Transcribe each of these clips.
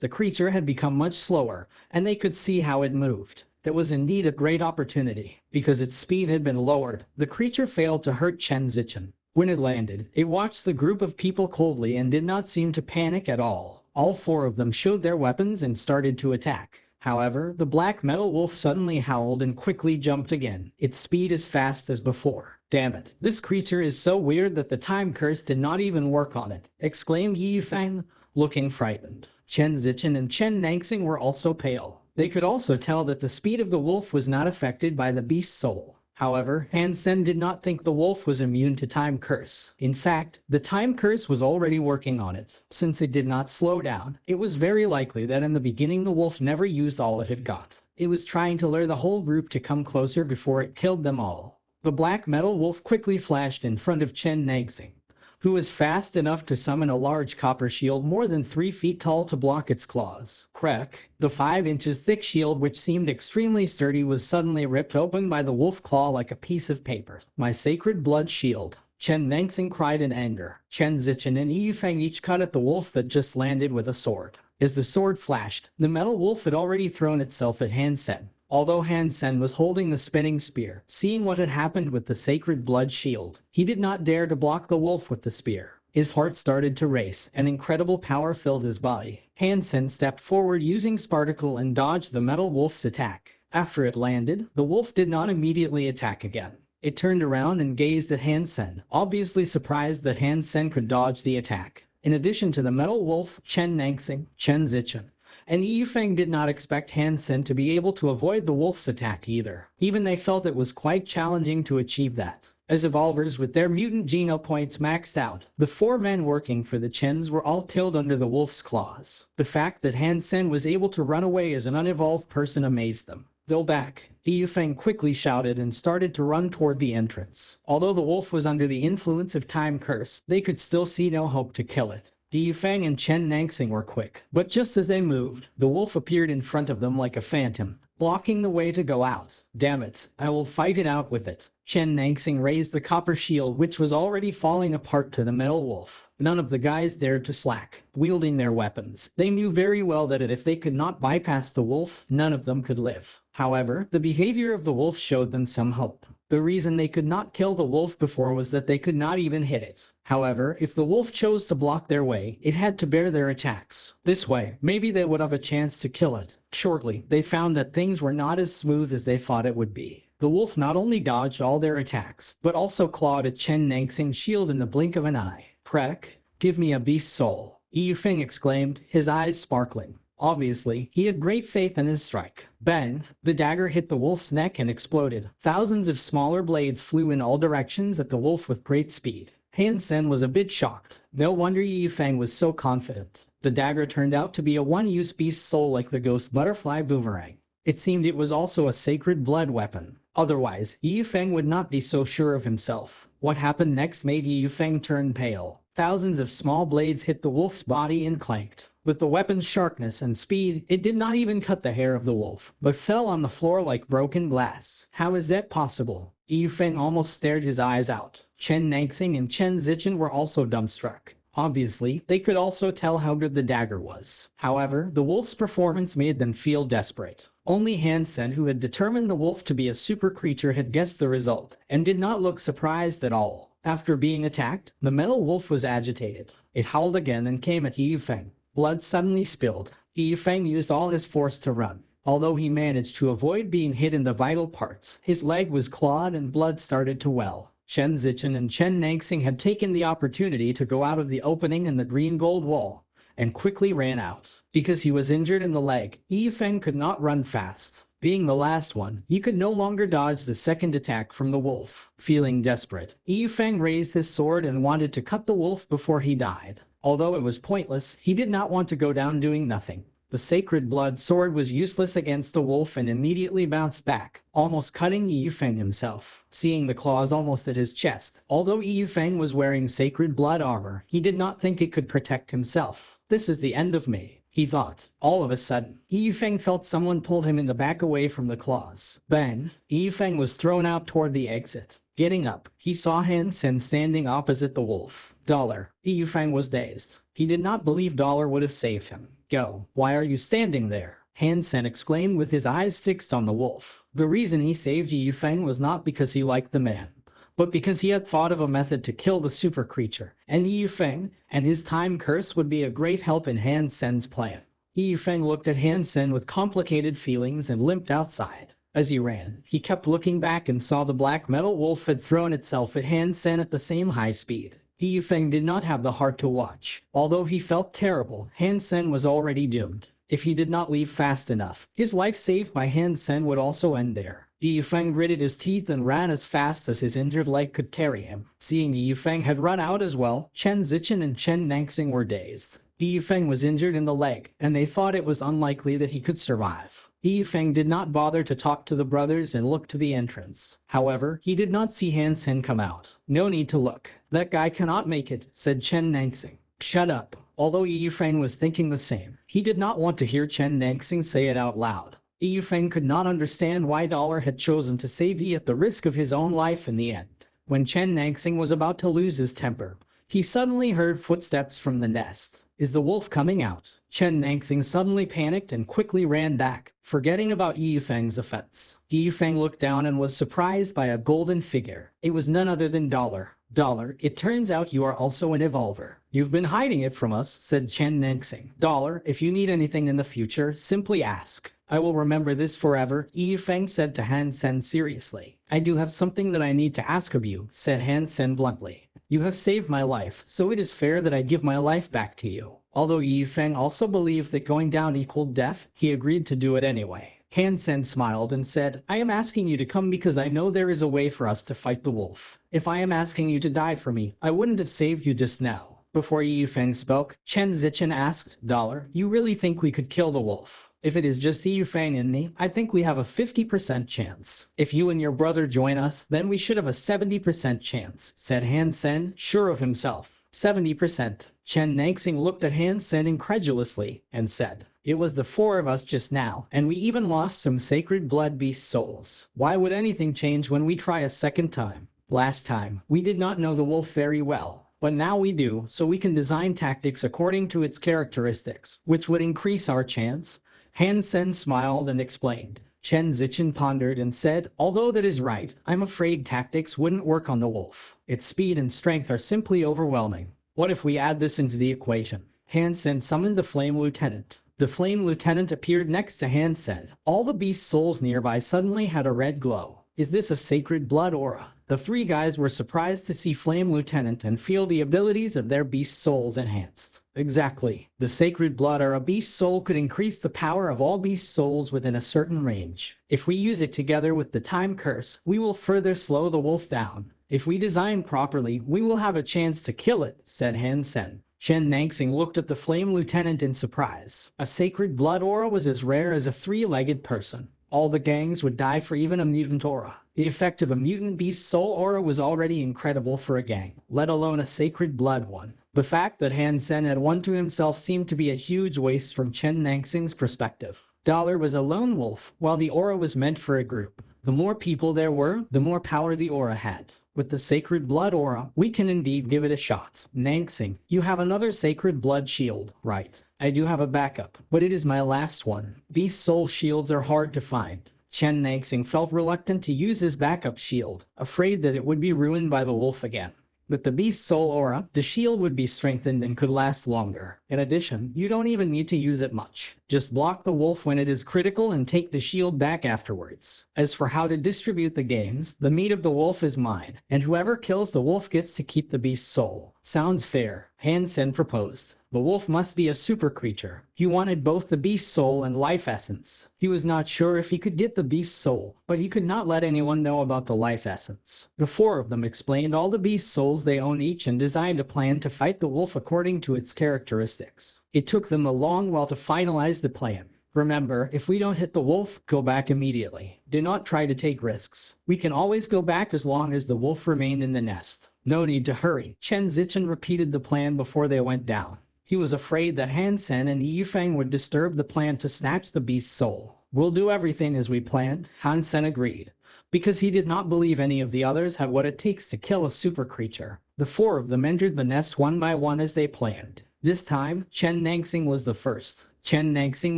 The creature had become much slower, and they could see how it moved. That was indeed a great opportunity. Because its speed had been lowered, the creature failed to hurt Chen Zichen. When it landed, it watched the group of people coldly and did not seem to panic at all. All four of them showed their weapons and started to attack. However, the black metal wolf suddenly howled and quickly jumped again, its speed as fast as before. "Damn it, this creature is so weird that the time curse did not even work on it," exclaimed Yi Fang, looking frightened. Chen Zichen and Chen Nangxing were also pale. They could also tell that the speed of the wolf was not affected by the beast's soul. However, Hansen did not think the wolf was immune to time curse. In fact, the time curse was already working on it. Since it did not slow down, it was very likely that in the beginning the wolf never used all it had got. It was trying to lure the whole group to come closer before it killed them all. The black metal wolf quickly flashed in front of Chen Nangxing, who was fast enough to summon a large copper shield more than 3 feet tall to block its claws. Crack! The 5 inches thick shield, which seemed extremely sturdy, was suddenly ripped open by the wolf claw like a piece of paper. "My sacred blood shield!" Chen Nangxing cried in anger. Chen Zichen and Yi Feng each cut at the wolf that just landed with a sword. As the sword flashed, the metal wolf had already thrown itself at Hansen. Although Hansen was holding the spinning spear, seeing what had happened with the sacred blood shield, he did not dare to block the wolf with the spear. His heart started to race, and incredible power filled his body. Hansen stepped forward using Sparticle and dodged the metal wolf's attack. After it landed, the wolf did not immediately attack again. It turned around and gazed at Hansen, obviously surprised that Hansen could dodge the attack. In addition to the metal wolf, Chen Nangxing, Chen Zichen, and Yi Feng did not expect Hansen to be able to avoid the wolf's attack either. Even they felt it was quite challenging to achieve that. As evolvers with their mutant geno points maxed out, the 4 men working for the Chens were all killed under the wolf's claws. The fact that Hansen was able to run away as an unevolved person amazed them. "Go back," Yi Feng quickly shouted and started to run toward the entrance. Although the wolf was under the influence of time curse, they could still see no hope to kill it. Yi Feng and Chen Nangxing were quick, but just as they moved, the wolf appeared in front of them like a phantom, blocking the way to go out. "Damn it, I will fight it out with it." Chen Nangxing raised the copper shield, which was already falling apart, to the metal wolf. None of the guys dared to slack, wielding their weapons. They knew very well that if they could not bypass the wolf, none of them could live. However, the behavior of the wolf showed them some hope. The reason they could not kill the wolf before was that they could not even hit it. However, if the wolf chose to block their way, it had to bear their attacks. This way, maybe they would have a chance to kill it. Shortly, they found that things were not as smooth as they thought it would be. The wolf not only dodged all their attacks, but also clawed at Chen Nangxing's shield in the blink of an eye. "Prek, give me a beast soul," Yi Feng exclaimed, his eyes sparkling. Obviously, he had great faith in his strike. Bang! The dagger hit the wolf's neck and exploded. Thousands of smaller blades flew in all directions at the wolf with great speed. Hansen was a bit shocked. No wonder Yi Feng was so confident. The dagger turned out to be a one-use beast soul like the ghost butterfly boomerang. It seemed it was also a sacred blood weapon. Otherwise, Yi Feng would not be so sure of himself. What happened next made Yi Feng turn pale. Thousands of small blades hit the wolf's body and clanked. With the weapon's sharpness and speed, it did not even cut the hair of the wolf, but fell on the floor like broken glass. How is that possible? Yi Feng almost stared his eyes out. Chen Nangxing and Chen Zichen were also dumbstruck. Obviously, they could also tell how good the dagger was. However, the wolf's performance made them feel desperate. Only Hansen, who had determined the wolf to be a super creature, had guessed the result, and did not look surprised at all. After being attacked, the metal wolf was agitated. It howled again and came at Yi Feng. Blood suddenly spilled. Yi Feng used all his force to run. Although he managed to avoid being hit in the vital parts, his leg was clawed and blood started to well. Chen Zichen and Chen Nangxing had taken the opportunity to go out of the opening in the green gold wall, and quickly ran out. Because he was injured in the leg, Yi Feng could not run fast. Being the last one, he could no longer dodge the second attack from the wolf. Feeling desperate, Yi Feng raised his sword and wanted to cut the wolf before he died. Although it was pointless, he did not want to go down doing nothing. The sacred blood sword was useless against the wolf and immediately bounced back, almost cutting Yi Feng himself. Seeing the claws almost at his chest, although Yi Feng was wearing sacred blood armor, he did not think it could protect himself. "This is the end of me," he thought. All of a sudden, Yi Feng felt someone pulled him in the back away from the claws. Bang! Yi Feng was thrown out toward the exit. Getting up, he saw Hansen standing opposite the wolf. Dollar. Yi Feng was dazed. He did not believe Dollar would have saved him. Go. Why are you standing there? Hansen exclaimed with his eyes fixed on the wolf. The reason he saved Yifeng was not because he liked the man, but because he had thought of a method to kill the super creature, and Yifeng and his time curse would be a great help in Hansen's plan. Yifeng looked at Hansen with complicated feelings and limped outside. As he ran, he kept looking back and saw the black metal wolf had thrown itself at Hansen at the same high speed. Yifeng did not have the heart to watch. Although he felt terrible, Hansen was already doomed. If he did not leave fast enough, his life saved by Hansen would also end there. Yifeng gritted his teeth and ran as fast as his injured leg could carry him. Seeing Yifeng had run out as well, Chen Zichen and Chen Naxing were dazed. Yifeng was injured in the leg, and they thought it was unlikely that he could survive. Yifeng did not bother to talk to the brothers and looked to the entrance. However, he did not see Hansen come out. No need to look. That guy cannot make it, said Chen Naxing. Shut up. Although Yifeng was thinking the same, he did not want to hear Chen Naxing say it out loud. Yifeng could not understand why Dollar had chosen to save Yi at the risk of his own life in the end. When Chen Naxing was about to lose his temper, he suddenly heard footsteps from the nest. Is the wolf coming out? Chen Naxing suddenly panicked and quickly ran back, forgetting about Yifeng's offense. Yifeng looked down and was surprised by a golden figure. It was none other than Dollar. Dollar, it turns out you are also an evolver. You've been hiding it from us, said Chen Naxing. Dollar, if you need anything in the future, simply ask. I will remember this forever, Yifeng said to Hansen seriously. I do have something that I need to ask of you, said Hansen bluntly. You have saved my life, so it is fair that I give my life back to you. Although Yifeng also believed that going down equaled death, he agreed to do it anyway. Hansen smiled and said, I am asking you to come because I know there is a way for us to fight the wolf. If I am asking you to die for me, I wouldn't have saved you just now. Before Yifeng spoke, Chen Zichen asked, Dollar, you really think we could kill the wolf? If it is just Yifeng and me, I think we have a 50% chance. If you and your brother join us, then we should have a 70% chance, said Hansen, sure of himself. 70%. Chen Naxing looked at Hansen incredulously and said, it was the four of us just now, and we even lost some sacred blood beast souls. Why would anything change when we try a second time? Last time, we did not know the wolf very well, but now we do, so we can design tactics according to its characteristics, which would increase our chance. Hansen smiled and explained. Chen Zichen pondered and said, although that is right, I'm afraid tactics wouldn't work on the wolf. Its speed and strength are simply overwhelming. What if we add this into the equation? Hansen summoned the Flame Lieutenant. The Flame Lieutenant appeared next to Hansen. All the beast souls nearby suddenly had a red glow. Is this a sacred blood aura? The three guys were surprised to see Flame Lieutenant and feel the abilities of their beast souls enhanced. Exactly. The sacred blood or a beast soul could increase the power of all beast souls within a certain range. If we use it together with the time curse, we will further slow the wolf down. If we design properly, we will have a chance to kill it, said Hansen. Chen Naxing looked at the Flame Lieutenant in surprise. A sacred blood aura was as rare as a three-legged person. All the gangs would die for even a mutant aura. The effect of a mutant beast soul aura was already incredible for a gang, let alone a sacred blood one. The fact that Hansen had one to himself seemed to be a huge waste from Chen Naxing's perspective. Dollar was a lone wolf, while the aura was meant for a group. The more people there were, the more power the aura had. With the sacred blood aura, we can indeed give it a shot. Naxing, you have another sacred blood shield, right? I do have a backup, but it is my last one. These soul shields are hard to find. Chen Naxing felt reluctant to use his backup shield, afraid that it would be ruined by the wolf again. With the beast soul aura, the shield would be strengthened and could last longer. In addition, you don't even need to use it much. Just block the wolf when it is critical and take the shield back afterwards. As for how to distribute the games, the meat of the wolf is mine, and whoever kills the wolf gets to keep the beast soul. Sounds fair, Hansen proposed. The wolf must be a super creature. He wanted both the beast soul and life essence. He was not sure if he could get the beast soul, but he could not let anyone know about the life essence. The four of them explained all the beast souls they own each and designed a plan to fight the wolf according to its characteristics. It took them a long while to finalize the plan. Remember, if we don't hit the wolf, go back immediately. Do not try to take risks. We can always go back as long as the wolf remained in the nest. No need to hurry. Chen Zichen repeated the plan before they went down. He was afraid that Hansen and Yifeng would disturb the plan to snatch the beast's soul. We'll do everything as we planned, Hansen agreed. Because he did not believe any of the others had what it takes to kill a super creature. The four of them entered the nest one by one as they planned. This time, Chen Naxing was the first. Chen Naxing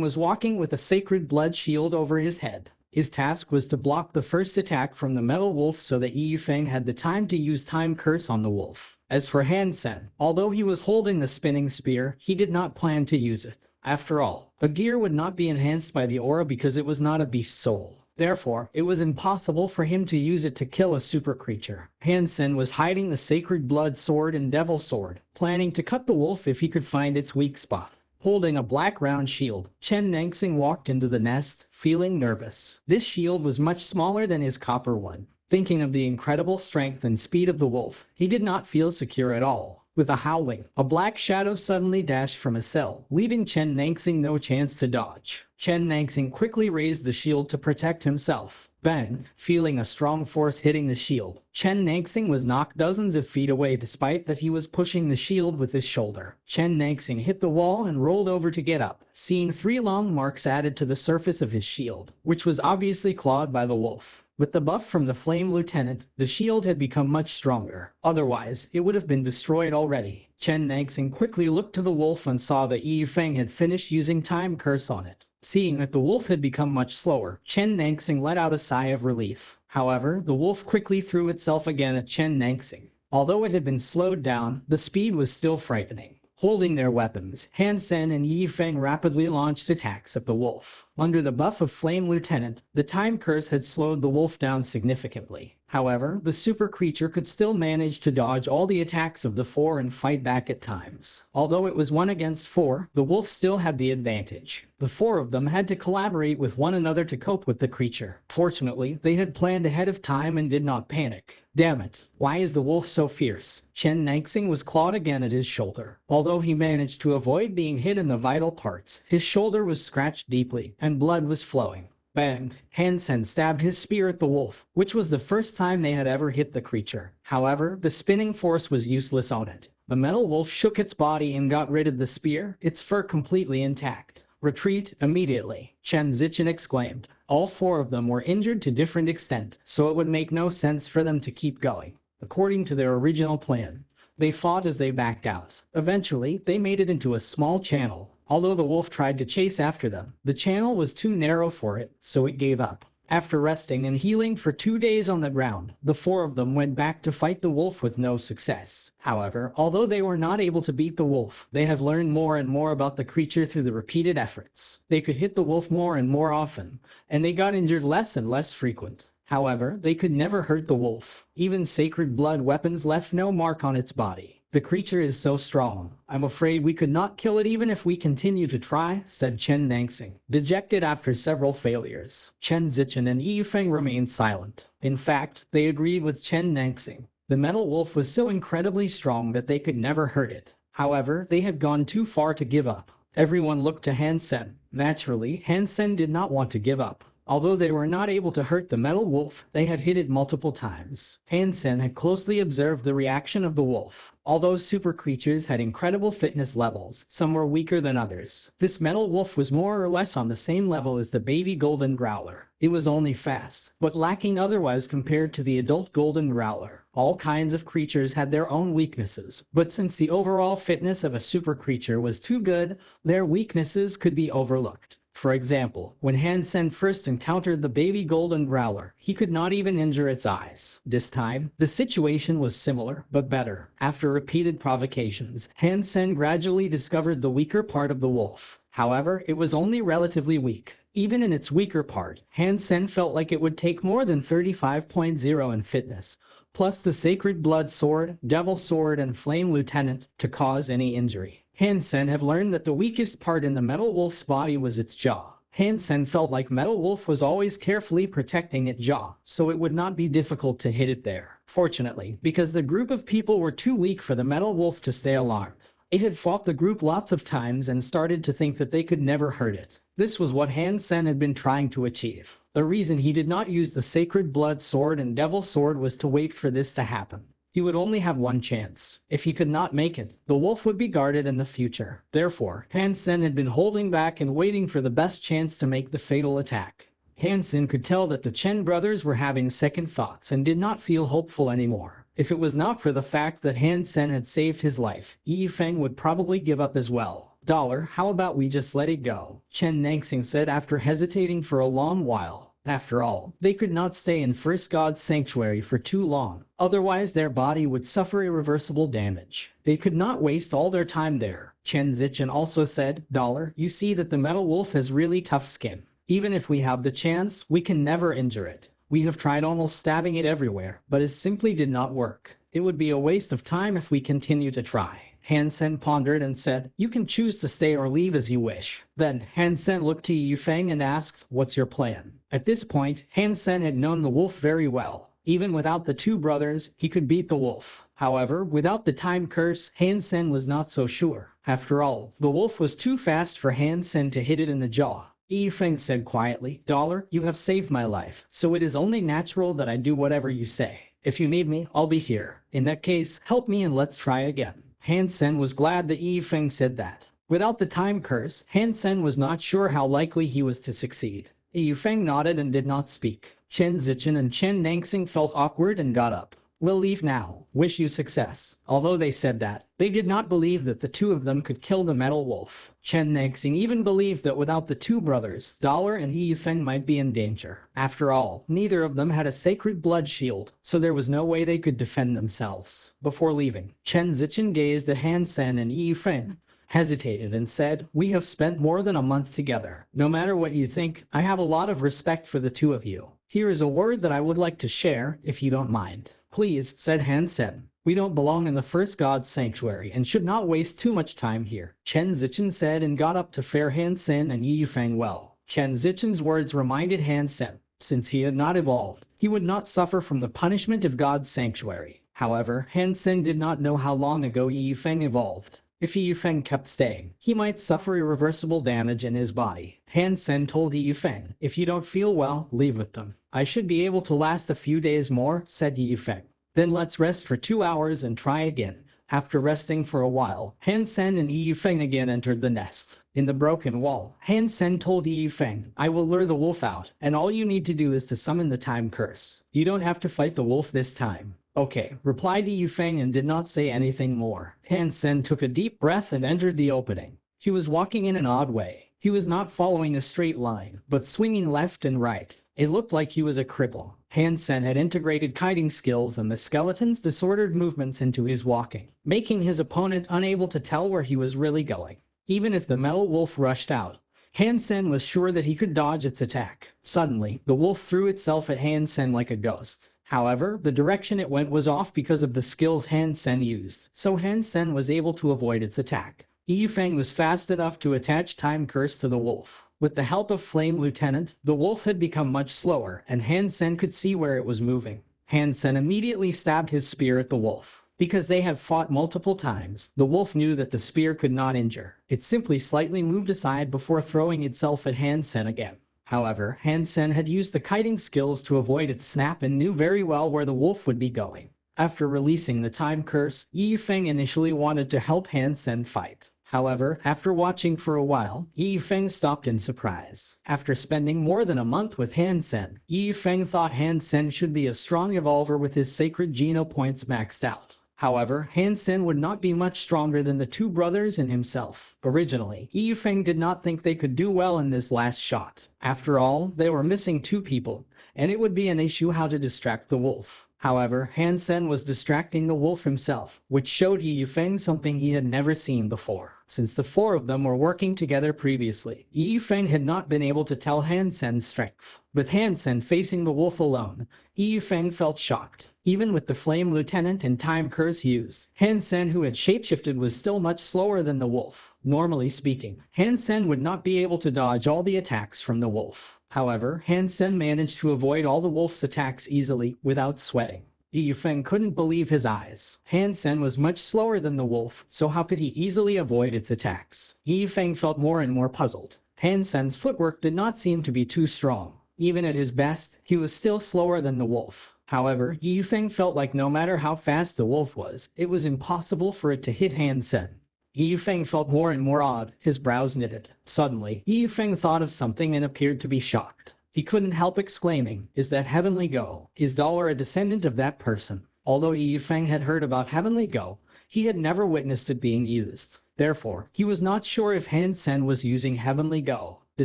was walking with a sacred blood shield over his head. His task was to block the first attack from the metal wolf so that Yi Feng had the time to use time curse on the wolf. As for Hansen, although he was holding the spinning spear, he did not plan to use it. After all, a gear would not be enhanced by the aura because it was not a beast soul. Therefore, it was impossible for him to use it to kill a super creature. Hansen was hiding the sacred blood sword and devil sword, planning to cut the wolf if he could find its weak spot. Holding a black round shield, Chen Naxing walked into the nest, feeling nervous. This shield was much smaller than his copper one. Thinking of the incredible strength and speed of the wolf, he did not feel secure at all. With a howling, a black shadow suddenly dashed from a cell, leaving Chen Naxing no chance to dodge. Chen Naxing quickly raised the shield to protect himself. Bang! Feeling a strong force hitting the shield, Chen Naxing was knocked dozens of feet away despite that he was pushing the shield with his shoulder. Chen Naxing hit the wall and rolled over to get up, seeing 3 long marks added to the surface of his shield, which was obviously clawed by the wolf. With the buff from the Flame Lieutenant, the shield had become much stronger. Otherwise, it would have been destroyed already. Chen Naxing quickly looked to the wolf and saw that Yi Feng had finished using time curse on it. Seeing that the wolf had become much slower, Chen Naxing let out a sigh of relief. However, the wolf quickly threw itself again at Chen Naxing. Although it had been slowed down, the speed was still frightening. Holding their weapons, Hansen and Yi Feng rapidly launched attacks at the wolf. Under the buff of Flame Lieutenant, the time curse had slowed the wolf down significantly. However, the super creature could still manage to dodge all the attacks of the 4 and fight back at times. Although it was 1 against 4, the wolf still had the advantage. The 4 of them had to collaborate with one another to cope with the creature. Fortunately, they had planned ahead of time and did not panic. Damn it, why is the wolf so fierce? Chen Naxing was clawed again at his shoulder. Although he managed to avoid being hit in the vital parts, his shoulder was scratched deeply, and blood was flowing. Bang! Hansen stabbed his spear at the wolf, which was the first time they had ever hit the creature. However, the spinning force was useless on it. The metal wolf shook its body and got rid of the spear, its fur completely intact. Retreat immediately, Chen Zichen exclaimed. All 4 of them were injured to different extent, so it would make no sense for them to keep going. According to their original plan, they fought as they backed out. Eventually, they made it into a small channel. Although the wolf tried to chase after them, the channel was too narrow for it, so it gave up. After resting and healing for 2 days on the ground, the 4 of them went back to fight the wolf with no success. However, although they were not able to beat the wolf, they have learned more and more about the creature through the repeated efforts. They could hit the wolf more and more often, and they got injured less and less frequent. However, they could never hurt the wolf. Even sacred blood weapons left no mark on its body. The creature is so strong. I'm afraid we could not kill it even if we continue to try, said Chen Naxing. Dejected after several failures, Chen Zichen and Yi Feng remained silent. In fact, they agreed with Chen Naxing. The metal wolf was so incredibly strong that they could never hurt it. However, they had gone too far to give up. Everyone looked to Hansen. Naturally, Hansen did not want to give up. Although they were not able to hurt the metal wolf, they had hit it multiple times. Hansen had closely observed the reaction of the wolf. Although super creatures had incredible fitness levels, some were weaker than others. This metal wolf was more or less on the same level as the baby golden growler. It was only fast, but lacking otherwise compared to the adult golden growler. All kinds of creatures had their own weaknesses, but since the overall fitness of a super creature was too good, their weaknesses could be overlooked. For example, when Hansen first encountered the baby golden growler, he could not even injure its eyes. This time, the situation was similar, but better. After repeated provocations, Hansen gradually discovered the weaker part of the wolf. However, it was only relatively weak. Even in its weaker part, Hansen felt like it would take more than 35.0 in fitness, plus the sacred blood sword, devil sword, and flame lieutenant, to cause any injury. Hansen have learned that the weakest part in the metal wolf's body was its jaw. Hansen felt like Metal Wolf was always carefully protecting its jaw, so it would not be difficult to hit it there. Fortunately, because the group of people were too weak for the Metal Wolf to stay alarmed, it had fought the group lots of times and started to think that they could never hurt it. This was what Hansen had been trying to achieve. The reason he did not use the Sacred Blood Sword and Devil Sword was to wait for this to happen. He would only have one chance. If he could not make it, the wolf would be guarded in the future. Therefore, Hansen had been holding back and waiting for the best chance to make the fatal attack. Hansen could tell that the Chen brothers were having second thoughts and did not feel hopeful anymore. If it was not for the fact that Hansen had saved his life, Yi Feng would probably give up as well. Dollar, how about we just let it go? Chen Naxing said after hesitating for a long while. After all, they could not stay in First God's sanctuary for too long, otherwise their body would suffer irreversible damage. They could not waste all their time there. Chen Zichen also said, Dollar, you see that the metal wolf has really tough skin. Even if we have the chance, we can never injure it. We have tried almost stabbing it everywhere, but it simply did not work. It would be a waste of time if we continue to try. Hansen pondered and said, you can choose to stay or leave as you wish. Then Hansen looked to Yufeng and asked, what's your plan? At this point, Hansen had known the wolf very well. Even without the two brothers, he could beat the wolf. However, without the time curse, Hansen was not so sure. After all, the wolf was too fast for Hansen to hit it in the jaw. Yifeng said quietly, Dollar, you have saved my life, so it is only natural that I do whatever you say. If you need me, I'll be here. In that case, help me and let's try again. Hansen was glad that Yifeng said that. Without the time curse, Hansen was not sure how likely he was to succeed. Yifeng nodded and did not speak. Chen Zichen and Chen Naxing felt awkward and got up. We'll leave now. Wish you success. Although they said that, they did not believe that the two of them could kill the metal wolf. Chen Naxing even believed that without the two brothers, Dollar and Yifeng might be in danger. After all, neither of them had a sacred blood shield, so there was no way they could defend themselves. Before leaving, Chen Zichen gazed at Hansen and Yifeng, hesitated and said, we have spent more than a month together. No matter what you think, I have a lot of respect for the two of you. Here is a word that I would like to share, if you don't mind. Please, said Hansen. We don't belong in the First God's sanctuary and should not waste too much time here. Chen Zichen said and got up to fare Hansen and Yifeng well. Chen Zichen's words reminded Hansen, since he had not evolved, he would not suffer from the punishment of God's sanctuary. However, Hansen did not know how long ago Yifeng evolved. If Yifeng kept staying, he might suffer irreversible damage in his body. Hansen told Yifeng, if you don't feel well, leave with them. I should be able to last a few days more, said Yifeng. Then let's rest for 2 hours and try again. After resting for a while, Hansen and Yifeng again entered the nest. In the broken wall, Hansen told Yifeng, I will lure the wolf out, and all you need to do is to summon the time curse. You don't have to fight the wolf this time. Okay, replied Yifeng and did not say anything more. Hansen took a deep breath and entered the opening. He was walking in an odd way. He was not following a straight line, but swinging left and right. It looked like he was a cripple. Hansen had integrated kiting skills and the skeleton's disordered movements into his walking, making his opponent unable to tell where he was really going. Even if the metal wolf rushed out, Hansen was sure that he could dodge its attack. Suddenly, the wolf threw itself at Hansen like a ghost. However, the direction it went was off because of the skills Hansen used, so Hansen was able to avoid its attack. Yifeng was fast enough to attach time curse to the wolf. With the help of Flame Lieutenant, the wolf had become much slower, and Hansen could see where it was moving. Hansen immediately stabbed his spear at the wolf. Because they had fought multiple times, the wolf knew that the spear could not injure. It simply slightly moved aside before throwing itself at Hansen again. However, Hansen had used the kiting skills to avoid its snap and knew very well where the wolf would be going. After releasing the time curse, Yifeng initially wanted to help Hansen fight. However, after watching for a while, Yifeng stopped in surprise. After spending more than a month with Hansen, Yifeng thought Hansen should be a strong evolver with his sacred Geno points maxed out. However, Hansen would not be much stronger than the two brothers and himself. Originally, Yifeng did not think they could do well in this last shot. After all, they were missing two people, and it would be an issue how to distract the wolf. However, Hansen was distracting the wolf himself, which showed Yifeng something he had never seen before. Since the four of them were working together previously, Yifeng had not been able to tell Hansen's strength. With Hansen facing the wolf alone, Yifeng felt shocked. Even with the Flame Lieutenant and time curse used, Hansen, who had shapeshifted, was still much slower than the wolf. Normally speaking, Hansen would not be able to dodge all the attacks from the wolf. However, Hansen managed to avoid all the wolf's attacks easily, without sweating. Yifeng couldn't believe his eyes. Hansen was much slower than the wolf, so how could he easily avoid its attacks? Yifeng felt more and more puzzled. Hansen's footwork did not seem to be too strong. Even at his best, he was still slower than the wolf. However, Yifeng felt like no matter how fast the wolf was, it was impossible for it to hit Hansen. Yifeng felt more and more odd, his brows knitted. Suddenly, Yifeng thought of something and appeared to be shocked. He couldn't help exclaiming, is that Heavenly Go? Is Dollar a descendant of that person? Although Yifeng had heard about Heavenly Go, he had never witnessed it being used. Therefore, he was not sure if Hansen was using Heavenly Go. The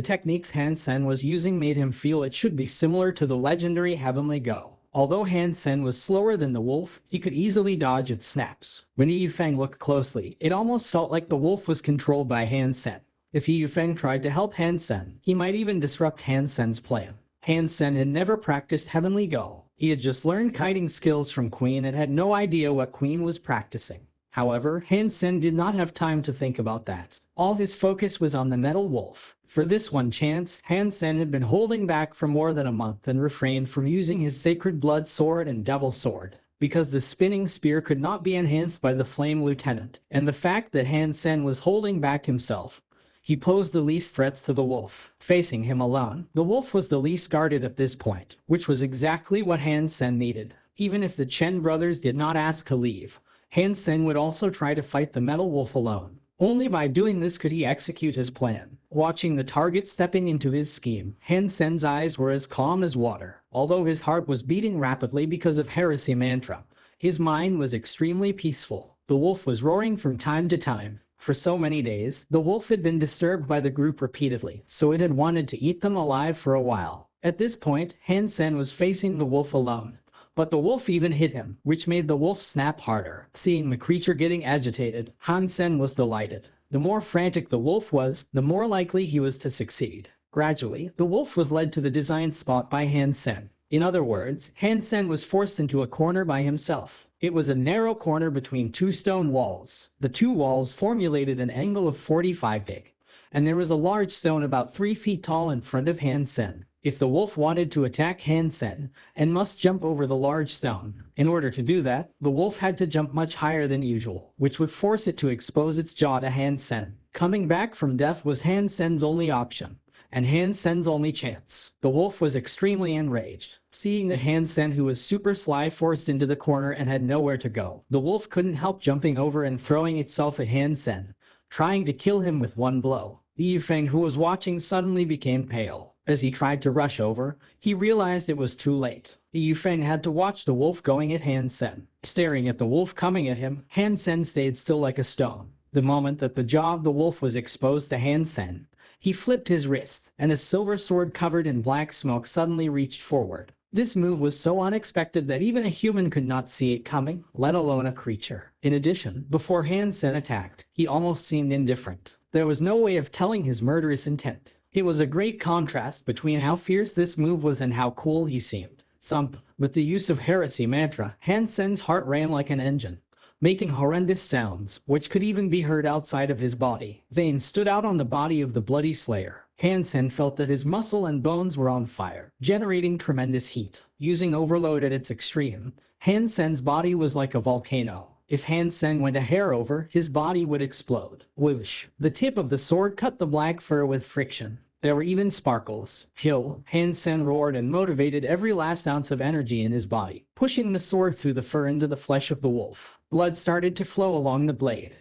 techniques Hansen was using made him feel it should be similar to the legendary Heavenly Go. Although Hansen was slower than the wolf, he could easily dodge its snaps. When Yifeng looked closely, it almost felt like the wolf was controlled by Hansen. If Yifeng tried to help Hansen, he might even disrupt Hansen's plan. Hansen had never practiced Heavenly Go. He had just learned kiting skills from Queen and had no idea what Queen was practicing. However, Hansen did not have time to think about that. All his focus was on the metal wolf. For this one chance, Hansen had been holding back for more than a month and refrained from using his sacred blood sword and devil sword, because the spinning spear could not be enhanced by the flame lieutenant, and the fact that Hansen was holding back himself. He posed the least threats to the wolf. Facing him alone, the wolf was the least guarded at this point, which was exactly what Hansen needed. Even if the Chen brothers did not ask to leave, Hansen would also try to fight the metal wolf alone. Only by doing this could he execute his plan. Watching the target stepping into his scheme, Hansen's eyes were as calm as water. Although his heart was beating rapidly because of heresy mantra, his mind was extremely peaceful. The wolf was roaring from time to time. For so many days, the wolf had been disturbed by the group repeatedly, so it had wanted to eat them alive for a while. At this point, Hansen was facing the wolf alone. But the wolf even hit him, which made the wolf snap harder. Seeing the creature getting agitated, Hansen was delighted. The more frantic the wolf was, the more likely he was to succeed. Gradually, the wolf was led to the designed spot by Hansen. In other words, Hansen was forced into a corner by himself. It was a narrow corner between two stone walls. The two walls formulated an angle of 45 degrees, and there was a large stone about 3 feet tall in front of Hansen. If the wolf wanted to attack Hansen, and must jump over the large stone. In order to do that, the wolf had to jump much higher than usual, which would force it to expose its jaw to Hansen. Coming back from death was Hansen's only option, and Hansen's only chance. The wolf was extremely enraged. Seeing the Hansen, who was super sly, forced into the corner and had nowhere to go, the wolf couldn't help jumping over and throwing itself at Hansen, trying to kill him with one blow. Yifeng, who was watching, suddenly became pale. As he tried to rush over, he realized it was too late. Yifeng had to watch the wolf going at Hansen. Staring at the wolf coming at him, Hansen stayed still like a stone. The moment that the jaw of the wolf was exposed to Hansen, he flipped his wrist, and a silver sword covered in black smoke suddenly reached forward. This move was so unexpected that even a human could not see it coming, let alone a creature. In addition, before Hansen attacked, he almost seemed indifferent. There was no way of telling his murderous intent. It was a great contrast between how fierce this move was and how cool he seemed. Thump! With the use of heresy mantra, Hansen's heart ran like an engine, making horrendous sounds, which could even be heard outside of his body. Veins stood out on the body of the bloody slayer. Hansen felt that his muscle and bones were on fire, generating tremendous heat. Using overload at its extreme, Hansen's body was like a volcano. If Hansen went a hair over, his body would explode. Whoosh! The tip of the sword cut the black fur with friction. There were even sparkles. Kill! Hansen roared and motivated every last ounce of energy in his body, pushing the sword through the fur into the flesh of the wolf. Blood started to flow along the blade.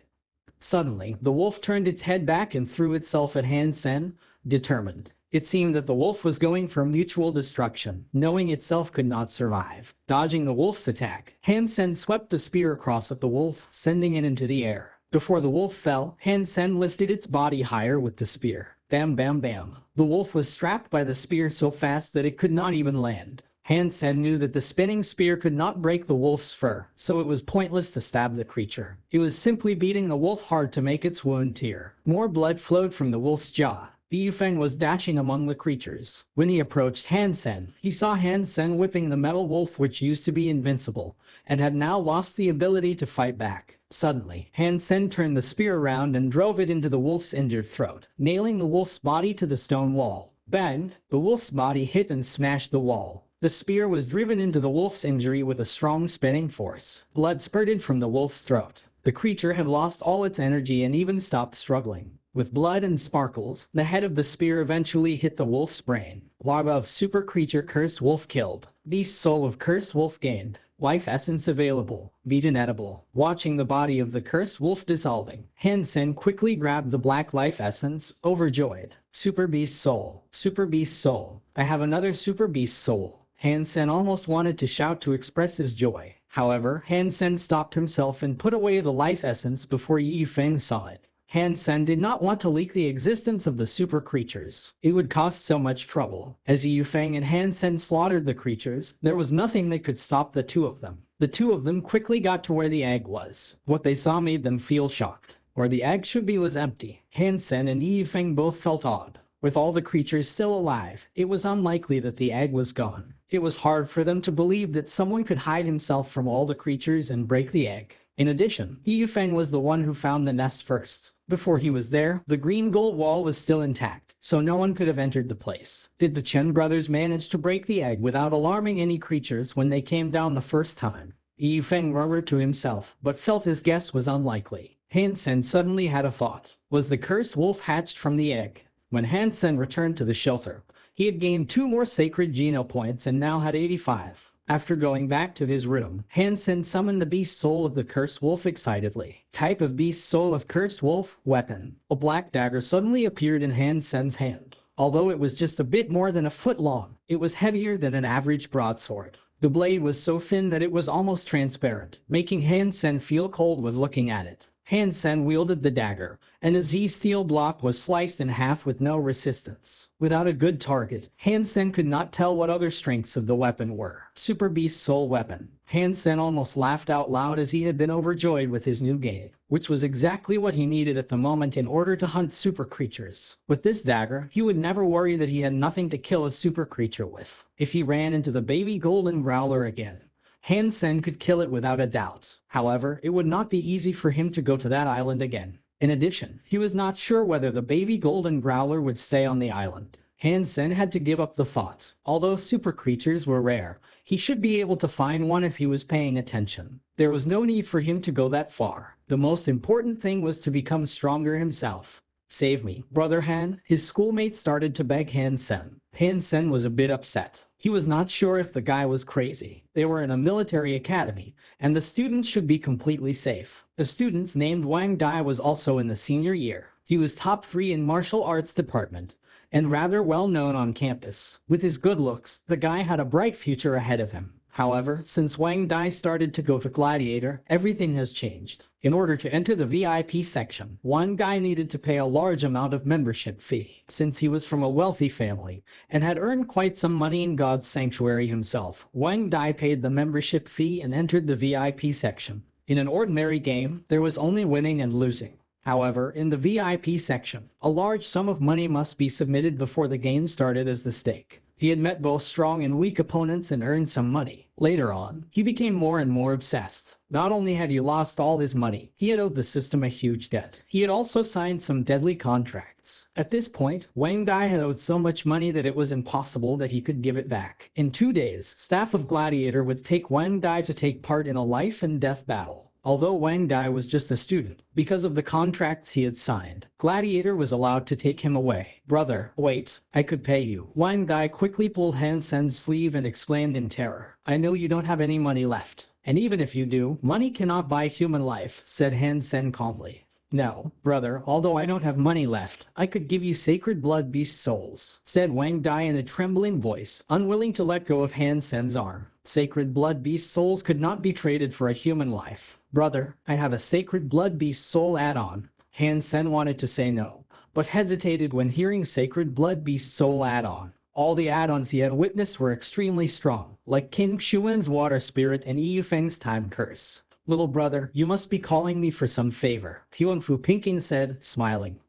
Suddenly, the wolf turned its head back and threw itself at Hansen, determined. It seemed that the wolf was going for mutual destruction, knowing itself could not survive. Dodging the wolf's attack, Hansen swept the spear across at the wolf, sending it into the air. Before the wolf fell, Hansen lifted its body higher with the spear. Bam bam bam. The wolf was strapped by the spear so fast that it could not even land. Hansen knew that the spinning spear could not break the wolf's fur, so it was pointless to stab the creature. It was simply beating the wolf hard to make its wound tear. More blood flowed from the wolf's jaw. Yifeng was dashing among the creatures. When he approached Hansen, he saw Hansen whipping the metal wolf, which used to be invincible, and had now lost the ability to fight back. Suddenly, Hansen turned the spear around and drove it into the wolf's injured throat, nailing the wolf's body to the stone wall. Bang! The wolf's body hit and smashed the wall. The spear was driven into the wolf's injury with a strong spinning force. Blood spurted from the wolf's throat. The creature had lost all its energy and even stopped struggling. With blood and sparkles, the head of the spear eventually hit the wolf's brain. Larva of super creature cursed wolf killed. Beast soul of cursed wolf gained. Life essence available. Meat inedible. Watching the body of the cursed wolf dissolving, Hansen quickly grabbed the black life essence, overjoyed. Super beast soul. Super beast soul. I have another super beast soul. Hansen almost wanted to shout to express his joy. However, Hansen stopped himself and put away the life essence before Yifeng saw it. Hansen did not want to leak the existence of the super creatures. It would cost so much trouble. As Yu Feng and Hansen slaughtered the creatures, there was nothing that could stop the two of them. The two of them quickly got to where the egg was. What they saw made them feel shocked. Where the egg should be was empty. Hansen and Yu Feng both felt awed. With all the creatures still alive, it was unlikely that the egg was gone. It was hard for them to believe that someone could hide himself from all the creatures and break the egg. In addition, Yu Feng was the one who found the nest first. Before he was there, the green gold wall was still intact, so no one could have entered the place. Did the Chen brothers manage to break the egg without alarming any creatures when they came down the first time? Yu Feng murmured to himself, but felt his guess was unlikely. Hansen suddenly had a thought. Was the cursed wolf hatched from the egg? When Hansen returned to the shelter, he had gained 2 more sacred Geno points and now had 85. After going back to his room, Hansen summoned the beast soul of the cursed wolf excitedly. Type of beast soul of cursed wolf, weapon. A black dagger suddenly appeared in Hansen's hand. Although it was just a bit more than a foot long, it was heavier than an average broadsword. The blade was so thin that it was almost transparent, making Hansen feel cold when looking at it. Hansen wielded the dagger, and a Z-steel block was sliced in half with no resistance. Without a good target, Hansen could not tell what other strengths of the weapon were. Super Beast Soul Weapon. Hansen almost laughed out loud as he had been overjoyed with his new game, which was exactly what he needed at the moment in order to hunt super creatures. With this dagger, he would never worry that he had nothing to kill a super creature with. If he ran into the baby golden growler again, Hansen could kill it without a doubt. However, it would not be easy for him to go to that island again. In addition, he was not sure whether the baby golden growler would stay on the island. Hansen had to give up the thought. Although super creatures were rare, he should be able to find one if he was paying attention. There was no need for him to go that far. The most important thing was to become stronger himself. Save me, brother Han. His schoolmates started to beg Hansen. Hansen was a bit upset. He was not sure if the guy was crazy. They were in a military academy, and the students should be completely safe. The students named Wang Dai was also in the senior year. He was top 3 in martial arts department, and rather well known on campus. With his good looks, the guy had a bright future ahead of him. However, since Wang Dai started to go to Gladiator, everything has changed. In order to enter the VIP section, Wang Dai needed to pay a large amount of membership fee. Since he was from a wealthy family and had earned quite some money in God's sanctuary himself, Wang Dai paid the membership fee and entered the VIP section. In an ordinary game, there was only winning and losing. However, in the VIP section, a large sum of money must be submitted before the game started as the stake. He had met both strong and weak opponents and earned some money. Later on, he became more and more obsessed. Not only had he lost all his money, he had owed the system a huge debt. He had also signed some deadly contracts. At this point, Wang Dai had owed so much money that it was impossible that he could give it back. In 2 days, staff of Gladiator would take Wang Dai to take part in a life and death battle. Although Wang Dai was just a student, because of the contracts he had signed, Gladiator was allowed to take him away. Brother, wait, I could pay you. Wang Dai quickly pulled Hansen's sleeve and exclaimed in terror. I know you don't have any money left. And even if you do, money cannot buy human life, said Hansen calmly. No, brother, although I don't have money left, I could give you sacred blood beast souls, said Wang Dai in a trembling voice, unwilling to let go of Hansen's arm. Sacred blood beast souls could not be traded for a human life. Brother, I have a sacred blood beast soul add-on. Hansen wanted to say no, but hesitated when hearing sacred blood beast soul add-on. All the add-ons he had witnessed were extremely strong, like King Xuan's water spirit and Yu Feng's time curse. Little brother, you must be calling me for some favor, Huanfu Pinking said, smiling.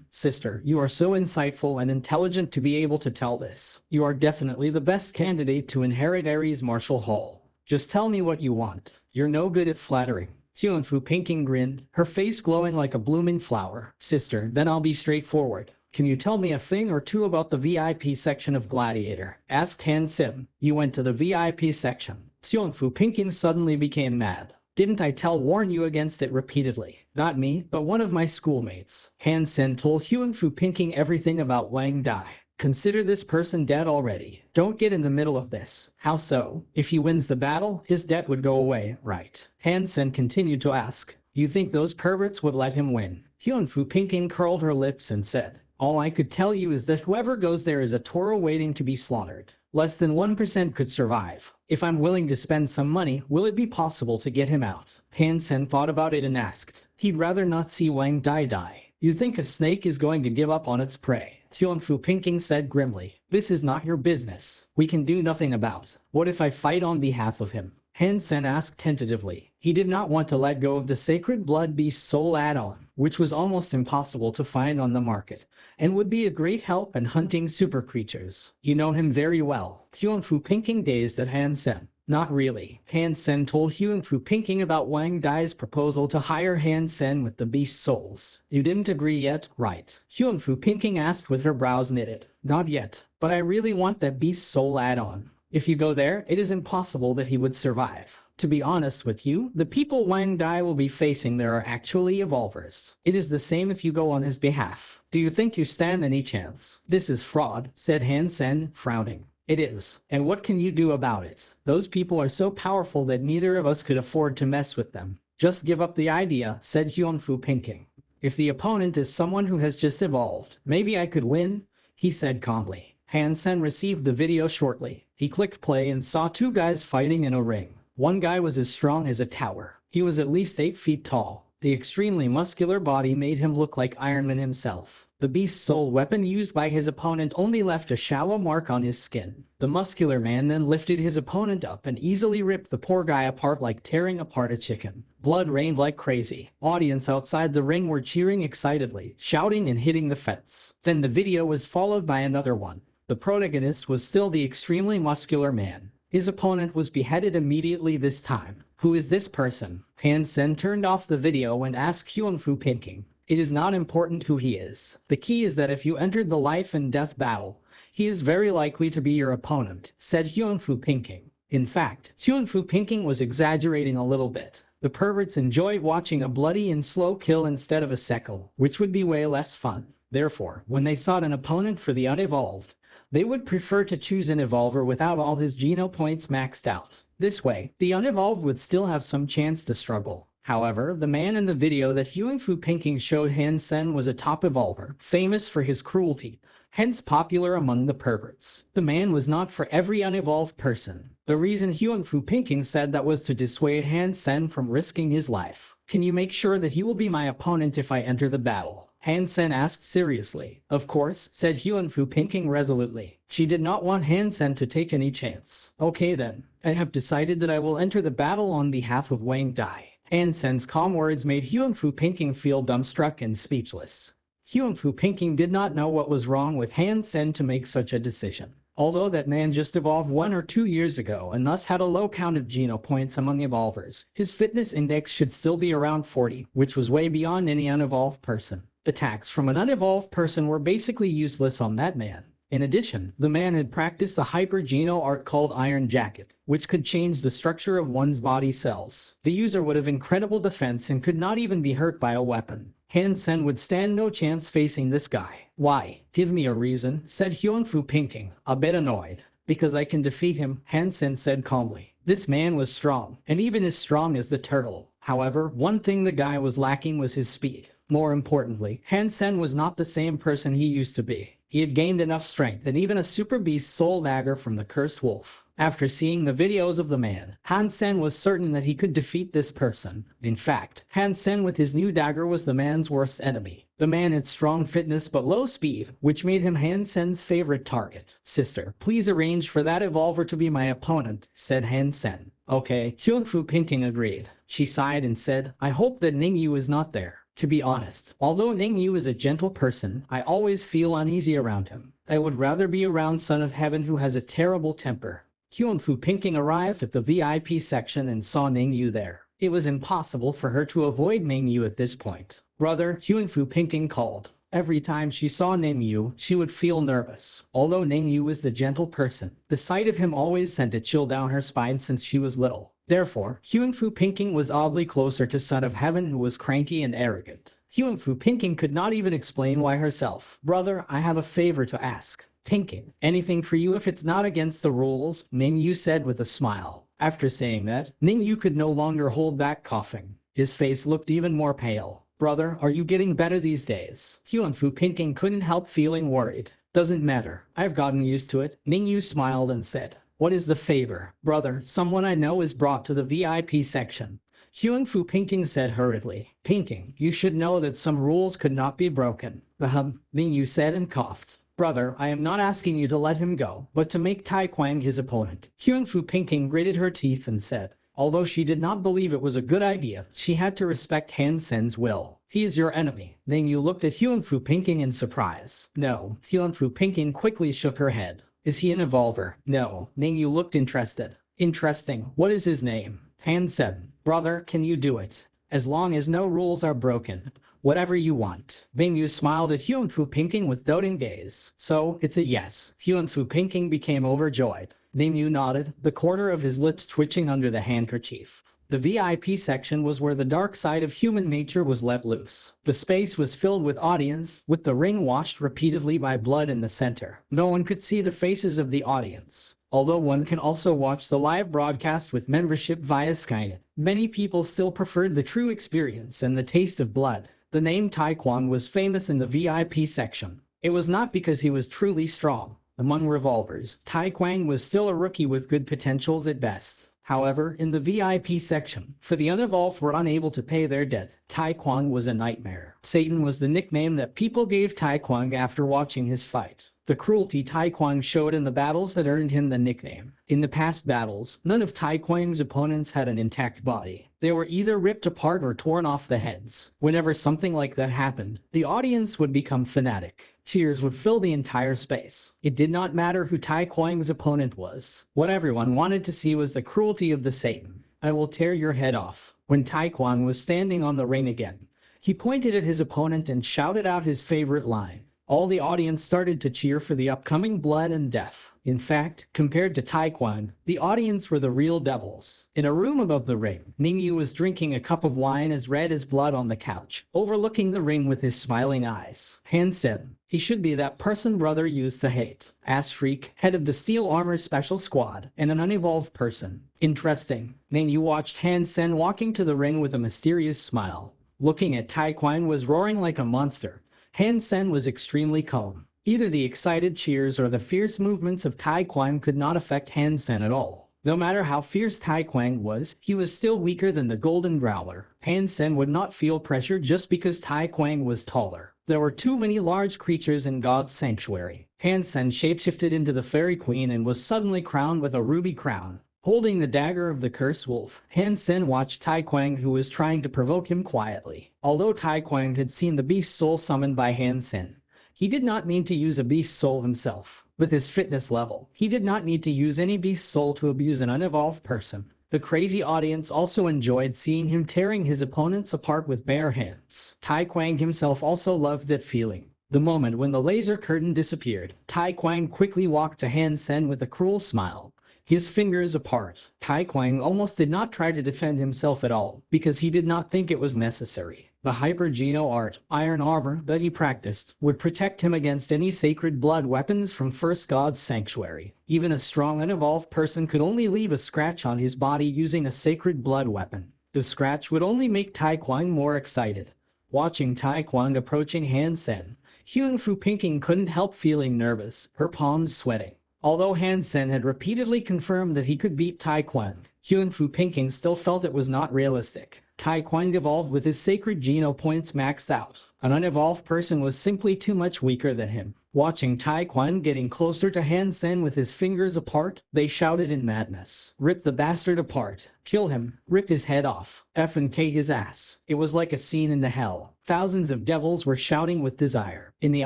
Sister, you are so insightful and intelligent to be able to tell this. You are definitely the best candidate to inherit Ares Martial Hall. Just tell me what you want. You're no good at flattering. Huanfu Pinking grinned, her face glowing like a blooming flower. Sister, then I'll be straightforward. Can you tell me a thing or two about the VIP section of Gladiator? Asked Hansen. You went to the VIP section. Huanfu Pinking suddenly became mad. Didn't I warn you against it repeatedly? Not me, but one of my schoolmates. Hansen told Huanfu Pinking everything about Wang Dai. Consider this person dead already. Don't get in the middle of this. How so? If he wins the battle, his debt would go away, right? Hansen continued to ask. You think those perverts would let him win? Huanfu Pinking curled her lips and said, all I could tell you is that whoever goes there is a Toro waiting to be slaughtered. Less than 1% could survive. If I'm willing to spend some money, will it be possible to get him out? Hansen thought about it and asked. He'd rather not see Wang Dai die. You think a snake is going to give up on its prey? Tianfu Pinking said grimly. This is not your business. We can do nothing about. What if I fight on behalf of him? Hansen asked tentatively. He did not want to let go of the Sacred Blood Beast Soul add-on, which was almost impossible to find on the market, and would be a great help in hunting super creatures. You know him very well. Tianfu Pinking gazed at Hansen. Not really. Hansen told Tianfu Pinking about Wang Dai's proposal to hire Hansen with the beast souls. You didn't agree yet, right? Tianfu Pinking asked with her brows knitted. Not yet, but I really want that beast soul add-on. If you go there, it is impossible that he would survive. To be honest with you, the people Wang Dai will be facing there are actually evolvers. It is the same if you go on his behalf. Do you think you stand any chance? This is fraud, said Hansen, frowning. It is. And what can you do about it? Those people are so powerful that neither of us could afford to mess with them. Just give up the idea, said Tianfu Pinking. If the opponent is someone who has just evolved, maybe I could win, he said calmly. Hansen received the video shortly. He clicked play and saw two guys fighting in a ring. One guy was as strong as a tower. He was at least 8 feet tall. The extremely muscular body made him look like Iron Man himself. The beast's soul weapon used by his opponent only left a shallow mark on his skin. The muscular man then lifted his opponent up and easily ripped the poor guy apart like tearing apart a chicken. Blood rained like crazy. Audience outside the ring were cheering excitedly, shouting and hitting the fence. Then the video was followed by another one. The protagonist was still the extremely muscular man. His opponent was beheaded immediately this time. Who is this person? Hansen turned off the video and asked Tianfu Pinking. It is not important who he is. The key is that if you entered the life and death battle, he is very likely to be your opponent, said Tianfu Pinking. In fact, Tianfu Pinking was exaggerating a little bit. The perverts enjoyed watching a bloody and slow kill instead of a sequel, which would be way less fun. Therefore, when they sought an opponent for the unevolved, they would prefer to choose an evolver without all his geno points maxed out. This way, the unevolved would still have some chance to struggle. However, the man in the video that Tianfu Pinking showed Hansen was a top evolver, famous for his cruelty, hence popular among the perverts. The man was not for every unevolved person. The reason Tianfu Pinking said that was to dissuade Hansen from risking his life. Can you make sure that he will be my opponent if I enter the battle? Hansen asked seriously. Of course, said Tianfu Pinking resolutely. She did not want Hansen to take any chance. Okay then, I have decided that I will enter the battle on behalf of Wang Dai. Hansen's calm words made Tianfu Pinking feel dumbstruck and speechless. Tianfu Pinking did not know what was wrong with Hansen to make such a decision. Although that man just evolved 1 or 2 years ago and thus had a low count of geno points among evolvers, his fitness index should still be around 40, which was way beyond any unevolved person. Attacks from an unevolved person were basically useless on that man. In addition, the man had practiced a hyper-geno art called Iron Jacket, which could change the structure of one's body cells. The user would have incredible defense and could not even be hurt by a weapon. Hansen would stand no chance facing this guy. Why? Give me a reason, said Tianfu Pinking, a bit annoyed. Because I can defeat him, Hansen said calmly. This man was strong, and even as strong as the turtle. However, one thing the guy was lacking was his speed. More importantly, Hansen was not the same person he used to be. He had gained enough strength and even a super beast soul dagger from the cursed wolf. After seeing the videos of the man, Hansen was certain that he could defeat this person. In fact, Hansen with his new dagger was the man's worst enemy. The man had strong fitness but low speed, which made him Hansen's favorite target. Sister, please arrange for that evolver to be my opponent, said Hansen. Okay, Tianfu Pinking agreed. She sighed and said, I hope that Ningyu is not there. To be honest, although Ningyu is a gentle person, I always feel uneasy around him. I would rather be around Son of Heaven who has a terrible temper. Tianfu Pinking arrived at the VIP section and saw Ningyu there. It was impossible for her to avoid Ningyu at this point. Brother, Tianfu Pinking called. Every time she saw Ningyu, she would feel nervous. Although Ningyu was the gentle person, the sight of him always sent a chill down her spine since she was little. Therefore, Tianfu Pinking was oddly closer to Son of Heaven who was cranky and arrogant. Tianfu Pinking could not even explain why herself. Brother, I have a favor to ask. Pinking, anything for you if it's not against the rules, Ningyu said with a smile. After saying that, Ningyu could no longer hold back coughing. His face looked even more pale. Brother, are you getting better these days? Tianfu Pinking couldn't help feeling worried. Doesn't matter. I've gotten used to it. Mingyu smiled and said, "What is the favor, brother? Someone I know is brought to the VIP section." Fu Pinking said hurriedly. Pinking, you should know that some rules could not be broken. Mingyu said and coughed. Brother, I am not asking you to let him go, but to make Tai Quang his opponent. Fu Pinking gritted her teeth and said, although she did not believe it was a good idea, she had to respect Hansen's will. He is your enemy. Then you looked at Fu Pinking in surprise. No. Fu Pinking quickly shook her head. Is he an evolver? No. Mingyu looked interested. Interesting. What is his name? Hansen. Brother, can you do it? As long as no rules are broken. Whatever you want. Mingyu smiled at Fu Pinking with doting gaze. So, it's a yes. Fu Pinking became overjoyed. Mingyu nodded, the corner of his lips twitching under the handkerchief. The VIP section was where the dark side of human nature was let loose. The space was filled with audience, with the ring washed repeatedly by blood in the center. No one could see the faces of the audience. Although one can also watch the live broadcast with membership via Skynet, many people still preferred the true experience and the taste of blood. The name Tai Quang was famous in the VIP section. It was not because he was truly strong. Among revolvers, Tai Quang was still a rookie with good potentials at best. However, in the VIP section, for the unevolved were unable to pay their debt, Tai Quang was a nightmare. Satan was the nickname that people gave Tai Quang after watching his fight. The cruelty Tai Quang showed in the battles had earned him the nickname. In the past battles, none of Tai Quang's opponents had an intact body. They were either ripped apart or torn off the heads. Whenever something like that happened, the audience would become fanatic. Cheers would fill the entire space. It did not matter who Tai Quang's opponent was. What everyone wanted to see was the cruelty of the Satan. I will tear your head off. When Tai Quang was standing on the ring again, he pointed at his opponent and shouted out his favorite line. All the audience started to cheer for the upcoming blood and death. In fact, compared to Tai Quang, the audience were the real devils. In a room above the ring, Mingyu was drinking a cup of wine as red as blood on the couch, overlooking the ring with his smiling eyes. Hansen, he should be that person brother used to hate. Ass Freak, head of the Steel Armor Special Squad, and an unevolved person. Interesting. Mingyu watched Hansen walking to the ring with a mysterious smile. Looking at Tai Quang was roaring like a monster. Hansen was extremely calm. Either the excited cheers or the fierce movements of Tai Quang could not affect Hansen at all. No matter how fierce Tai Quang was, he was still weaker than the Golden Growler. Hansen would not feel pressure just because Tai Quang was taller. There were too many large creatures in God's sanctuary. Hansen shapeshifted into the Fairy Queen and was suddenly crowned with a ruby crown. Holding the dagger of the Cursed Wolf, Hansen watched Tai Quang, who was trying to provoke him quietly. Although Tai Quang had seen the beast soul summoned by Hansen, he did not mean to use a beast soul himself. With his fitness level, he did not need to use any beast soul to abuse an unevolved person. The crazy audience also enjoyed seeing him tearing his opponents apart with bare hands. Tai Quang himself also loved that feeling. The moment when the laser curtain disappeared, Tai Quang quickly walked to Hansen with a cruel smile. His fingers apart, Tai Quang almost did not try to defend himself at all, because he did not think it was necessary. The Hyper-Geno art, iron armor, that he practiced, would protect him against any sacred blood weapons from First God's sanctuary. Even a strong unevolved person could only leave a scratch on his body using a sacred blood weapon. The scratch would only make Tai Quang more excited. Watching Tai Quang approaching Hansen, Fu Pinking couldn't help feeling nervous, her palms sweating. Although Hansen had repeatedly confirmed that he could beat Tai Quang, Fu Pinking still felt it was not realistic. Tai Quang evolved with his sacred Geno points maxed out. An unevolved person was simply too much weaker than him. Watching Tai Quang getting closer to Hansen with his fingers apart, they shouted in madness. Rip the bastard apart. Kill him. Rip his head off. F and K his ass. It was like a scene in the hell. Thousands of devils were shouting with desire. In the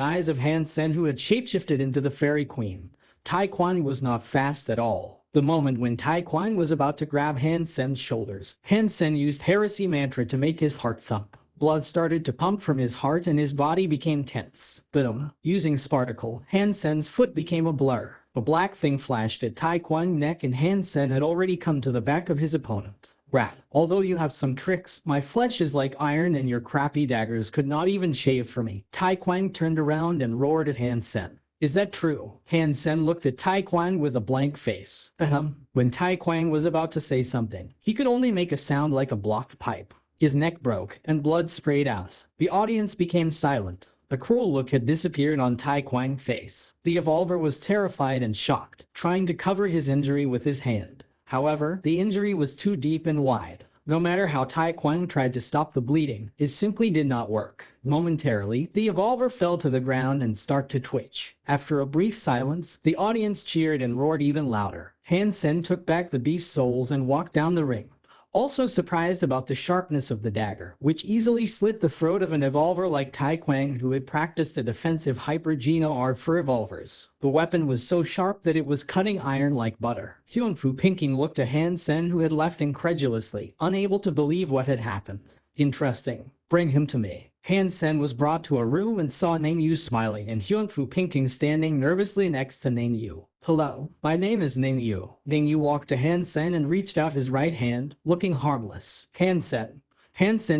eyes of Hansen, who had shapeshifted into the Fairy Queen, Tai Quang was not fast at all. The moment when Tai Quang was about to grab Hansen's shoulders, Hansen used heresy mantra to make his heart thump. Blood started to pump from his heart and his body became tense. Boom. Using Spartacle, Hansen's foot became a blur. A black thing flashed at Tai Quang's neck and Hansen had already come to the back of his opponent. Rat, although you have some tricks, my flesh is like iron and your crappy daggers could not even shave for me. Tai Quang turned around and roared at Hansen. Is that true? Hansen looked at Tai Quang with a blank face. When Tai Quang was about to say something, he could only make a sound like a blocked pipe. His neck broke, and blood sprayed out. The audience became silent. The cruel look had disappeared on Tai Quang's face. The evolver was terrified and shocked, trying to cover his injury with his hand. However, the injury was too deep and wide. No matter how Tai Quang tried to stop the bleeding, it simply did not work. Momentarily, the evolver fell to the ground and started to twitch. After a brief silence, the audience cheered and roared even louder. Hansen took back the beast's souls and walked down the ring, also surprised about the sharpness of the dagger, which easily slit the throat of an evolver like Tai Quang who had practiced the defensive hyper-geno art for evolvers. The weapon was so sharp that it was cutting iron like butter. Hyunfu Pinking looked to Hansen who had left incredulously, unable to believe what had happened. Interesting. Bring him to me. Hansen was brought to a room and saw Ningyu smiling and Hyunfu Pinking standing nervously next to Ningyu. Hello, my name is Ningyu. Ningyu walked to Hansen and reached out his right hand, looking harmless. Hansen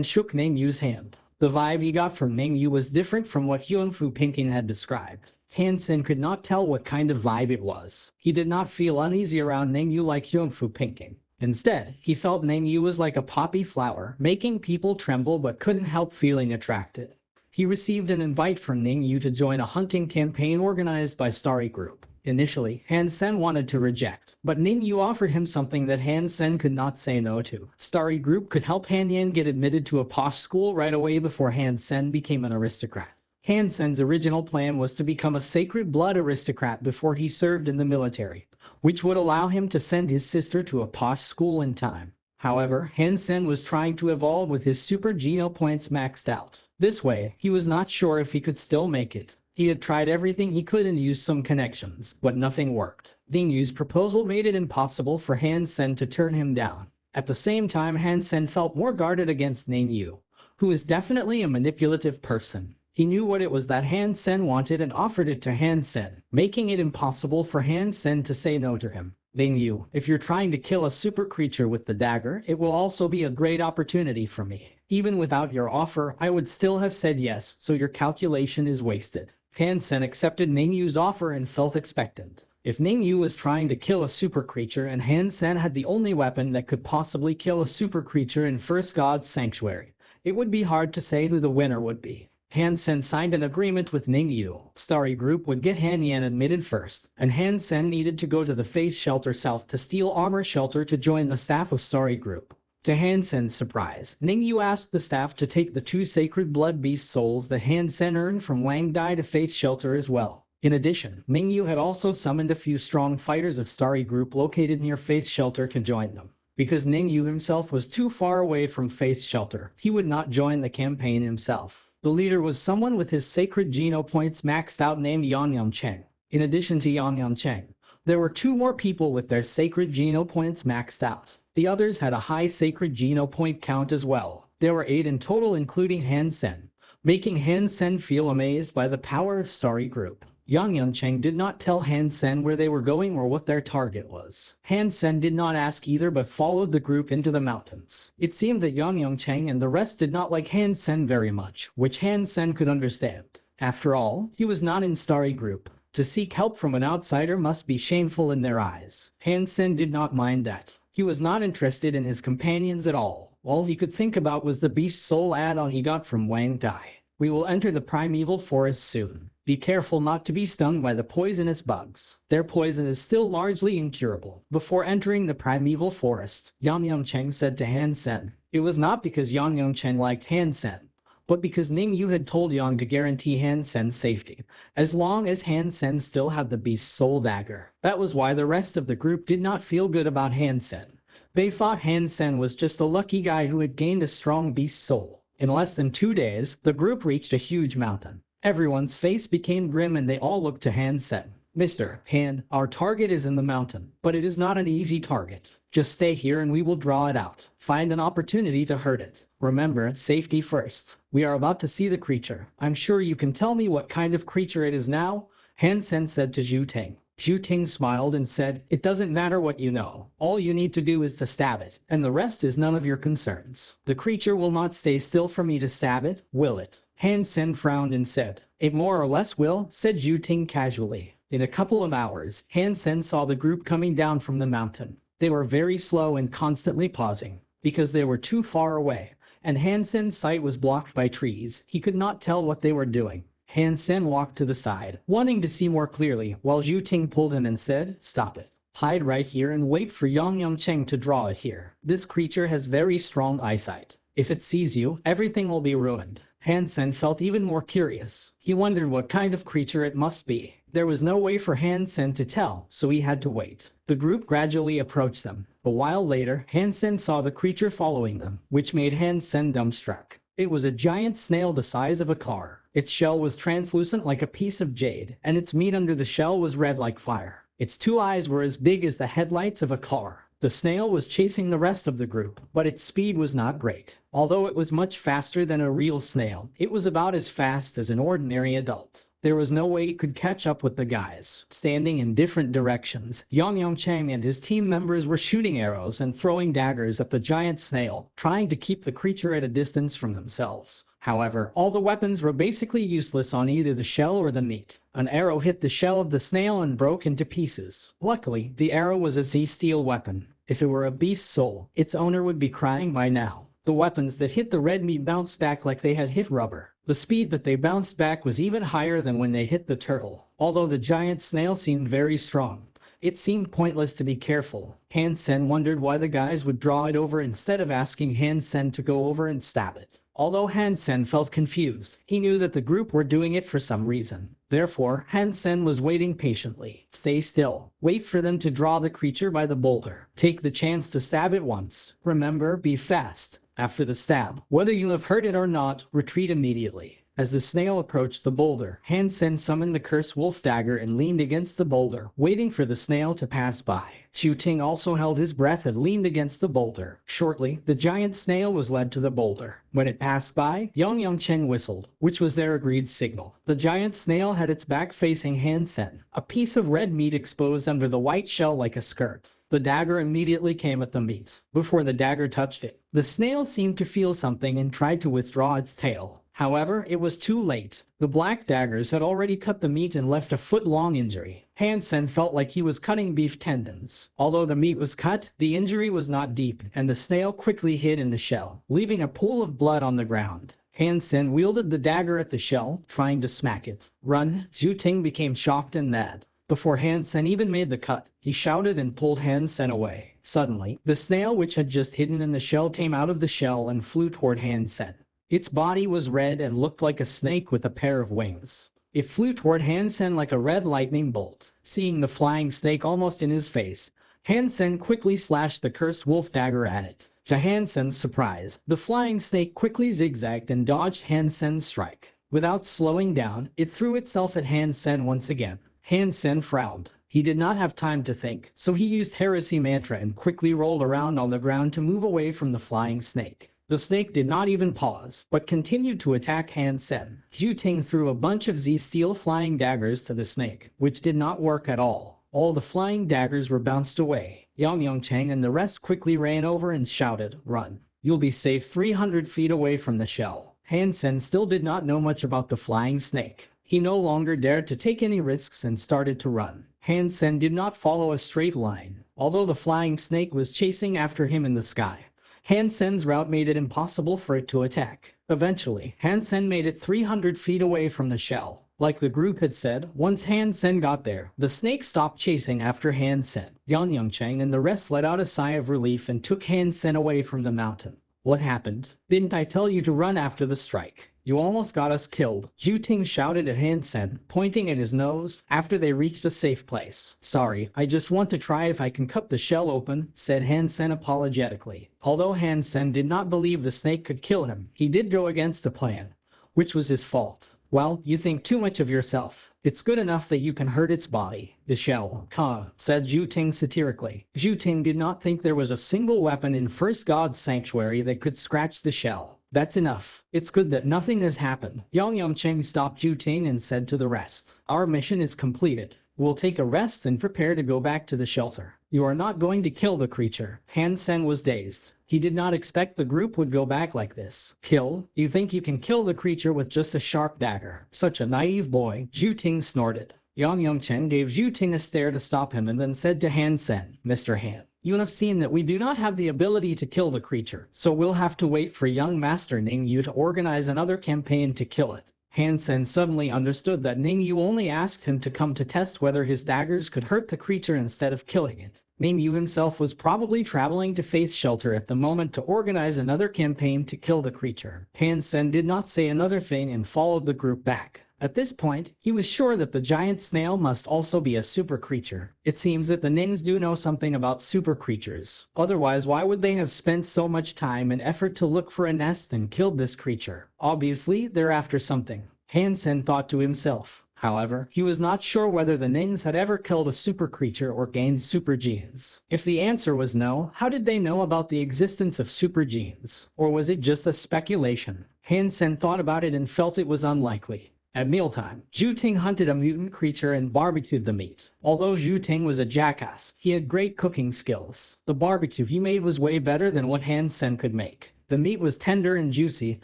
shook Ningyu's hand. The vibe he got from Ningyu was different from what Hyunfu Pinking had described. Hansen could not tell what kind of vibe it was. He did not feel uneasy around Ningyu like Hyunfu Pinking. Instead, he felt Ningyu was like a poppy flower, making people tremble but couldn't help feeling attracted. He received an invite from Ningyu to join a hunting campaign organized by Starry Group. Initially, Hansen wanted to reject, but Ningyu offered him something that Hansen could not say no to. Starry Group could help Hanyan get admitted to a posh school right away before Hansen became an aristocrat. Hansen's original plan was to become a sacred blood aristocrat before he served in the military, which would allow him to send his sister to a posh school in time. However, Hansen was trying to evolve with his super geno points maxed out. This way, he was not sure if he could still make it. He had tried everything he could and used some connections, but nothing worked. Ningyu's proposal made it impossible for Hansen to turn him down. At the same time, Hansen felt more guarded against Ningyu, who is definitely a manipulative person. He knew what it was that Hansen wanted and offered it to Hansen, making it impossible for Hansen to say no to him. Ningyu, if you're trying to kill a super creature with the dagger, it will also be a great opportunity for me. Even without your offer, I would still have said yes, so your calculation is wasted. Hansen accepted Ningyu's offer and felt expectant. If Ningyu was trying to kill a super creature and Hansen had the only weapon that could possibly kill a super creature in First God's Sanctuary, it would be hard to say who the winner would be. Hansen signed an agreement with Ningyu. Starry Group would get Hanyan admitted first, and Hansen needed to go to the Faith Shelter South to steal armor shelter to join the staff of Starry Group. To Hansen's surprise, Ningyu asked the staff to take the 2 sacred blood beast souls that Hansen earned from Wang Dai to Faith Shelter as well. In addition, Ningyu had also summoned a few strong fighters of Starry Group located near Faith Shelter to join them. Because Ningyu himself was too far away from Faith Shelter, he would not join the campaign himself. The leader was someone with his sacred geno points maxed out named Yang Cheng. In addition to Yang Cheng, there were 2 more people with their sacred geno points maxed out. The others had a high sacred geno point count as well. There were 8 in total including Hansen, making Hansen feel amazed by the power of Starry Group. Yang Cheng did not tell Hansen where they were going or what their target was. Hansen did not ask either but followed the group into the mountains. It seemed that Yang Cheng and the rest did not like Hansen very much, which Hansen could understand. After all, he was not in Starry Group. To seek help from an outsider must be shameful in their eyes. Hansen did not mind that. He was not interested in his companions at all. All he could think about was the beast soul add-on he got from Wang Dai. We will enter the primeval forest soon. Be careful not to be stung by the poisonous bugs. Their poison is still largely incurable. Before entering the primeval forest, Yang Cheng said to Hansen. It was not because Yang Cheng liked Hansen, but because Ningyu had told Yang to guarantee Hansen's safety, as long as Hansen still had the beast's soul dagger. That was why the rest of the group did not feel good about Hansen. They thought Hansen was just a lucky guy who had gained a strong beast soul. In less than 2 days, the group reached a huge mountain. Everyone's face became grim and they all looked to Hansen. Mr. Han, our target is in the mountain, but it is not an easy target. Just stay here and we will draw it out. Find an opportunity to hurt it. Remember, safety first. We are about to see the creature. I'm sure you can tell me what kind of creature it is now? Hansen said to Zhu Ting. Zhu Ting smiled and said, it doesn't matter what you know. All you need to do is to stab it, and the rest is none of your concerns. The creature will not stay still for me to stab it, will it? Hansen frowned and said, it more or less will, said Zhu Ting casually. In a couple of hours, Hansen saw the group coming down from the mountain. They were very slow and constantly pausing, because they were too far away, and Hansen's sight was blocked by trees. He could not tell what they were doing. Hansen walked to the side, wanting to see more clearly, while Zhu Ting pulled him and said, "Stop it. Hide right here and wait for Yang Cheng to draw it here. This creature has very strong eyesight. If it sees you, everything will be ruined." Hansen felt even more curious. He wondered what kind of creature it must be. There was no way for Hansen to tell, so he had to wait. The group gradually approached them. A while later, Hansen saw the creature following them, which made Hansen dumbstruck. It was a giant snail the size of a car. Its shell was translucent like a piece of jade, and its meat under the shell was red like fire. Its two eyes were as big as the headlights of a car. The snail was chasing the rest of the group, but its speed was not great. Although it was much faster than a real snail, it was about as fast as an ordinary adult. There was no way it could catch up with the guys. Standing in different directions, Yang Cheng and his team members were shooting arrows and throwing daggers at the giant snail, trying to keep the creature at a distance from themselves. However, all the weapons were basically useless on either the shell or the meat. An arrow hit the shell of the snail and broke into pieces. Luckily, the arrow was a Z-steel weapon. If it were a beast soul, its owner would be crying by now. The weapons that hit the red meat bounced back like they had hit rubber. The speed that they bounced back was even higher than when they hit the turtle. Although the giant snail seemed very strong, it seemed pointless to be careful. Hansen wondered why the guys would draw it over instead of asking Hansen to go over and stab it. Although Hansen felt confused, he knew that the group were doing it for some reason. Therefore, Hansen was waiting patiently. Stay still. Wait for them to draw the creature by the boulder. Take the chance to stab it once. Remember, be fast. After the stab, whether you have hurt it or not, retreat immediately. As the snail approached the boulder, Hansen summoned the cursed wolf dagger and leaned against the boulder, waiting for the snail to pass by. Zhu Ting also held his breath and leaned against the boulder. Shortly, the giant snail was led to the boulder. When it passed by, Yang Cheng whistled, which was their agreed signal. The giant snail had its back facing Hansen, a piece of red meat exposed under the white shell like a skirt. The dagger immediately came at the meat. Before the dagger touched it, the snail seemed to feel something and tried to withdraw its tail. However, it was too late. The black daggers had already cut the meat and left a foot-long injury. Hansen felt like he was cutting beef tendons. Although the meat was cut, the injury was not deep, and the snail quickly hid in the shell, leaving a pool of blood on the ground. Hansen wielded the dagger at the shell, trying to smack it. "Run!" Zhu Ting became shocked and mad. Before Hansen even made the cut, he shouted and pulled Hansen away. Suddenly, the snail which had just hidden in the shell came out of the shell and flew toward Hansen. Its body was red and looked like a snake with a pair of wings. It flew toward Hansen like a red lightning bolt. Seeing the flying snake almost in his face, Hansen quickly slashed the cursed wolf dagger at it. To Hansen's surprise, the flying snake quickly zigzagged and dodged Hansen's strike. Without slowing down, it threw itself at Hansen once again. Hansen frowned. He did not have time to think, so he used heresy mantra and quickly rolled around on the ground to move away from the flying snake. The snake did not even pause, but continued to attack Hansen. Zhu Ting threw a bunch of Z-steel flying daggers to the snake, which did not work at all. All the flying daggers were bounced away. Yang Cheng and the rest quickly ran over and shouted, "Run! You'll be safe 300 feet away from the shell." Hansen still did not know much about the flying snake. He no longer dared to take any risks and started to run. Hansen did not follow a straight line, although the flying snake was chasing after him in the sky. Hansen's route made it impossible for it to attack. Eventually, Hansen made it 300 feet away from the shell. Like the group had said, once Hansen got there, the snake stopped chasing after Hansen. Yang Cheng and the rest let out a sigh of relief and took Hansen away from the mountain. "What happened? Didn't I tell you to run after the strike? You almost got us killed," Zhu Ting shouted at Hansen, pointing at his nose, after they reached a safe place. "Sorry, I just want to try if I can cut the shell open," said Hansen apologetically. Although Hansen did not believe the snake could kill him, he did go against the plan, which was his fault. "Well, you think too much of yourself. It's good enough that you can hurt its body. The shell, said Zhu Ting satirically. Zhu Ting did not think there was a single weapon in First God's Sanctuary that could scratch the shell. "That's enough. It's good that nothing has happened." Yang Cheng stopped Zhu Ting and said to the rest, "Our mission is completed. We'll take a rest and prepare to go back to the shelter. You are not going to kill the creature." Hansen was dazed. He did not expect the group would go back like this. "Kill? You think you can kill the creature with just a sharp dagger? Such a naive boy," Zhu Ting snorted. Yang Cheng gave Zhu Ting a stare to stop him and then said to Hansen, "Mr. Han, you have seen that we do not have the ability to kill the creature, so we'll have to wait for young Master Ning Yu to organize another campaign to kill it." Hansen suddenly understood that Ningyu only asked him to come to test whether his daggers could hurt the creature instead of killing it. Ningyu himself was probably traveling to Faith Shelter at the moment to organize another campaign to kill the creature. Hansen did not say another thing and followed the group back. At this point, he was sure that the giant snail must also be a super creature. It seems that the Nings do know something about super creatures. Otherwise, why would they have spent so much time and effort to look for a nest and killed this creature? Obviously, they're after something, Hansen thought to himself. However, he was not sure whether the Nings had ever killed a super creature or gained super genes. If the answer was no, how did they know about the existence of super genes? Or was it just a speculation? Hansen thought about it and felt it was unlikely. At mealtime, Zhu Ting hunted a mutant creature and barbecued the meat. Although Zhu Ting was a jackass, he had great cooking skills. The barbecue he made was way better than what Hansen could make. The meat was tender and juicy,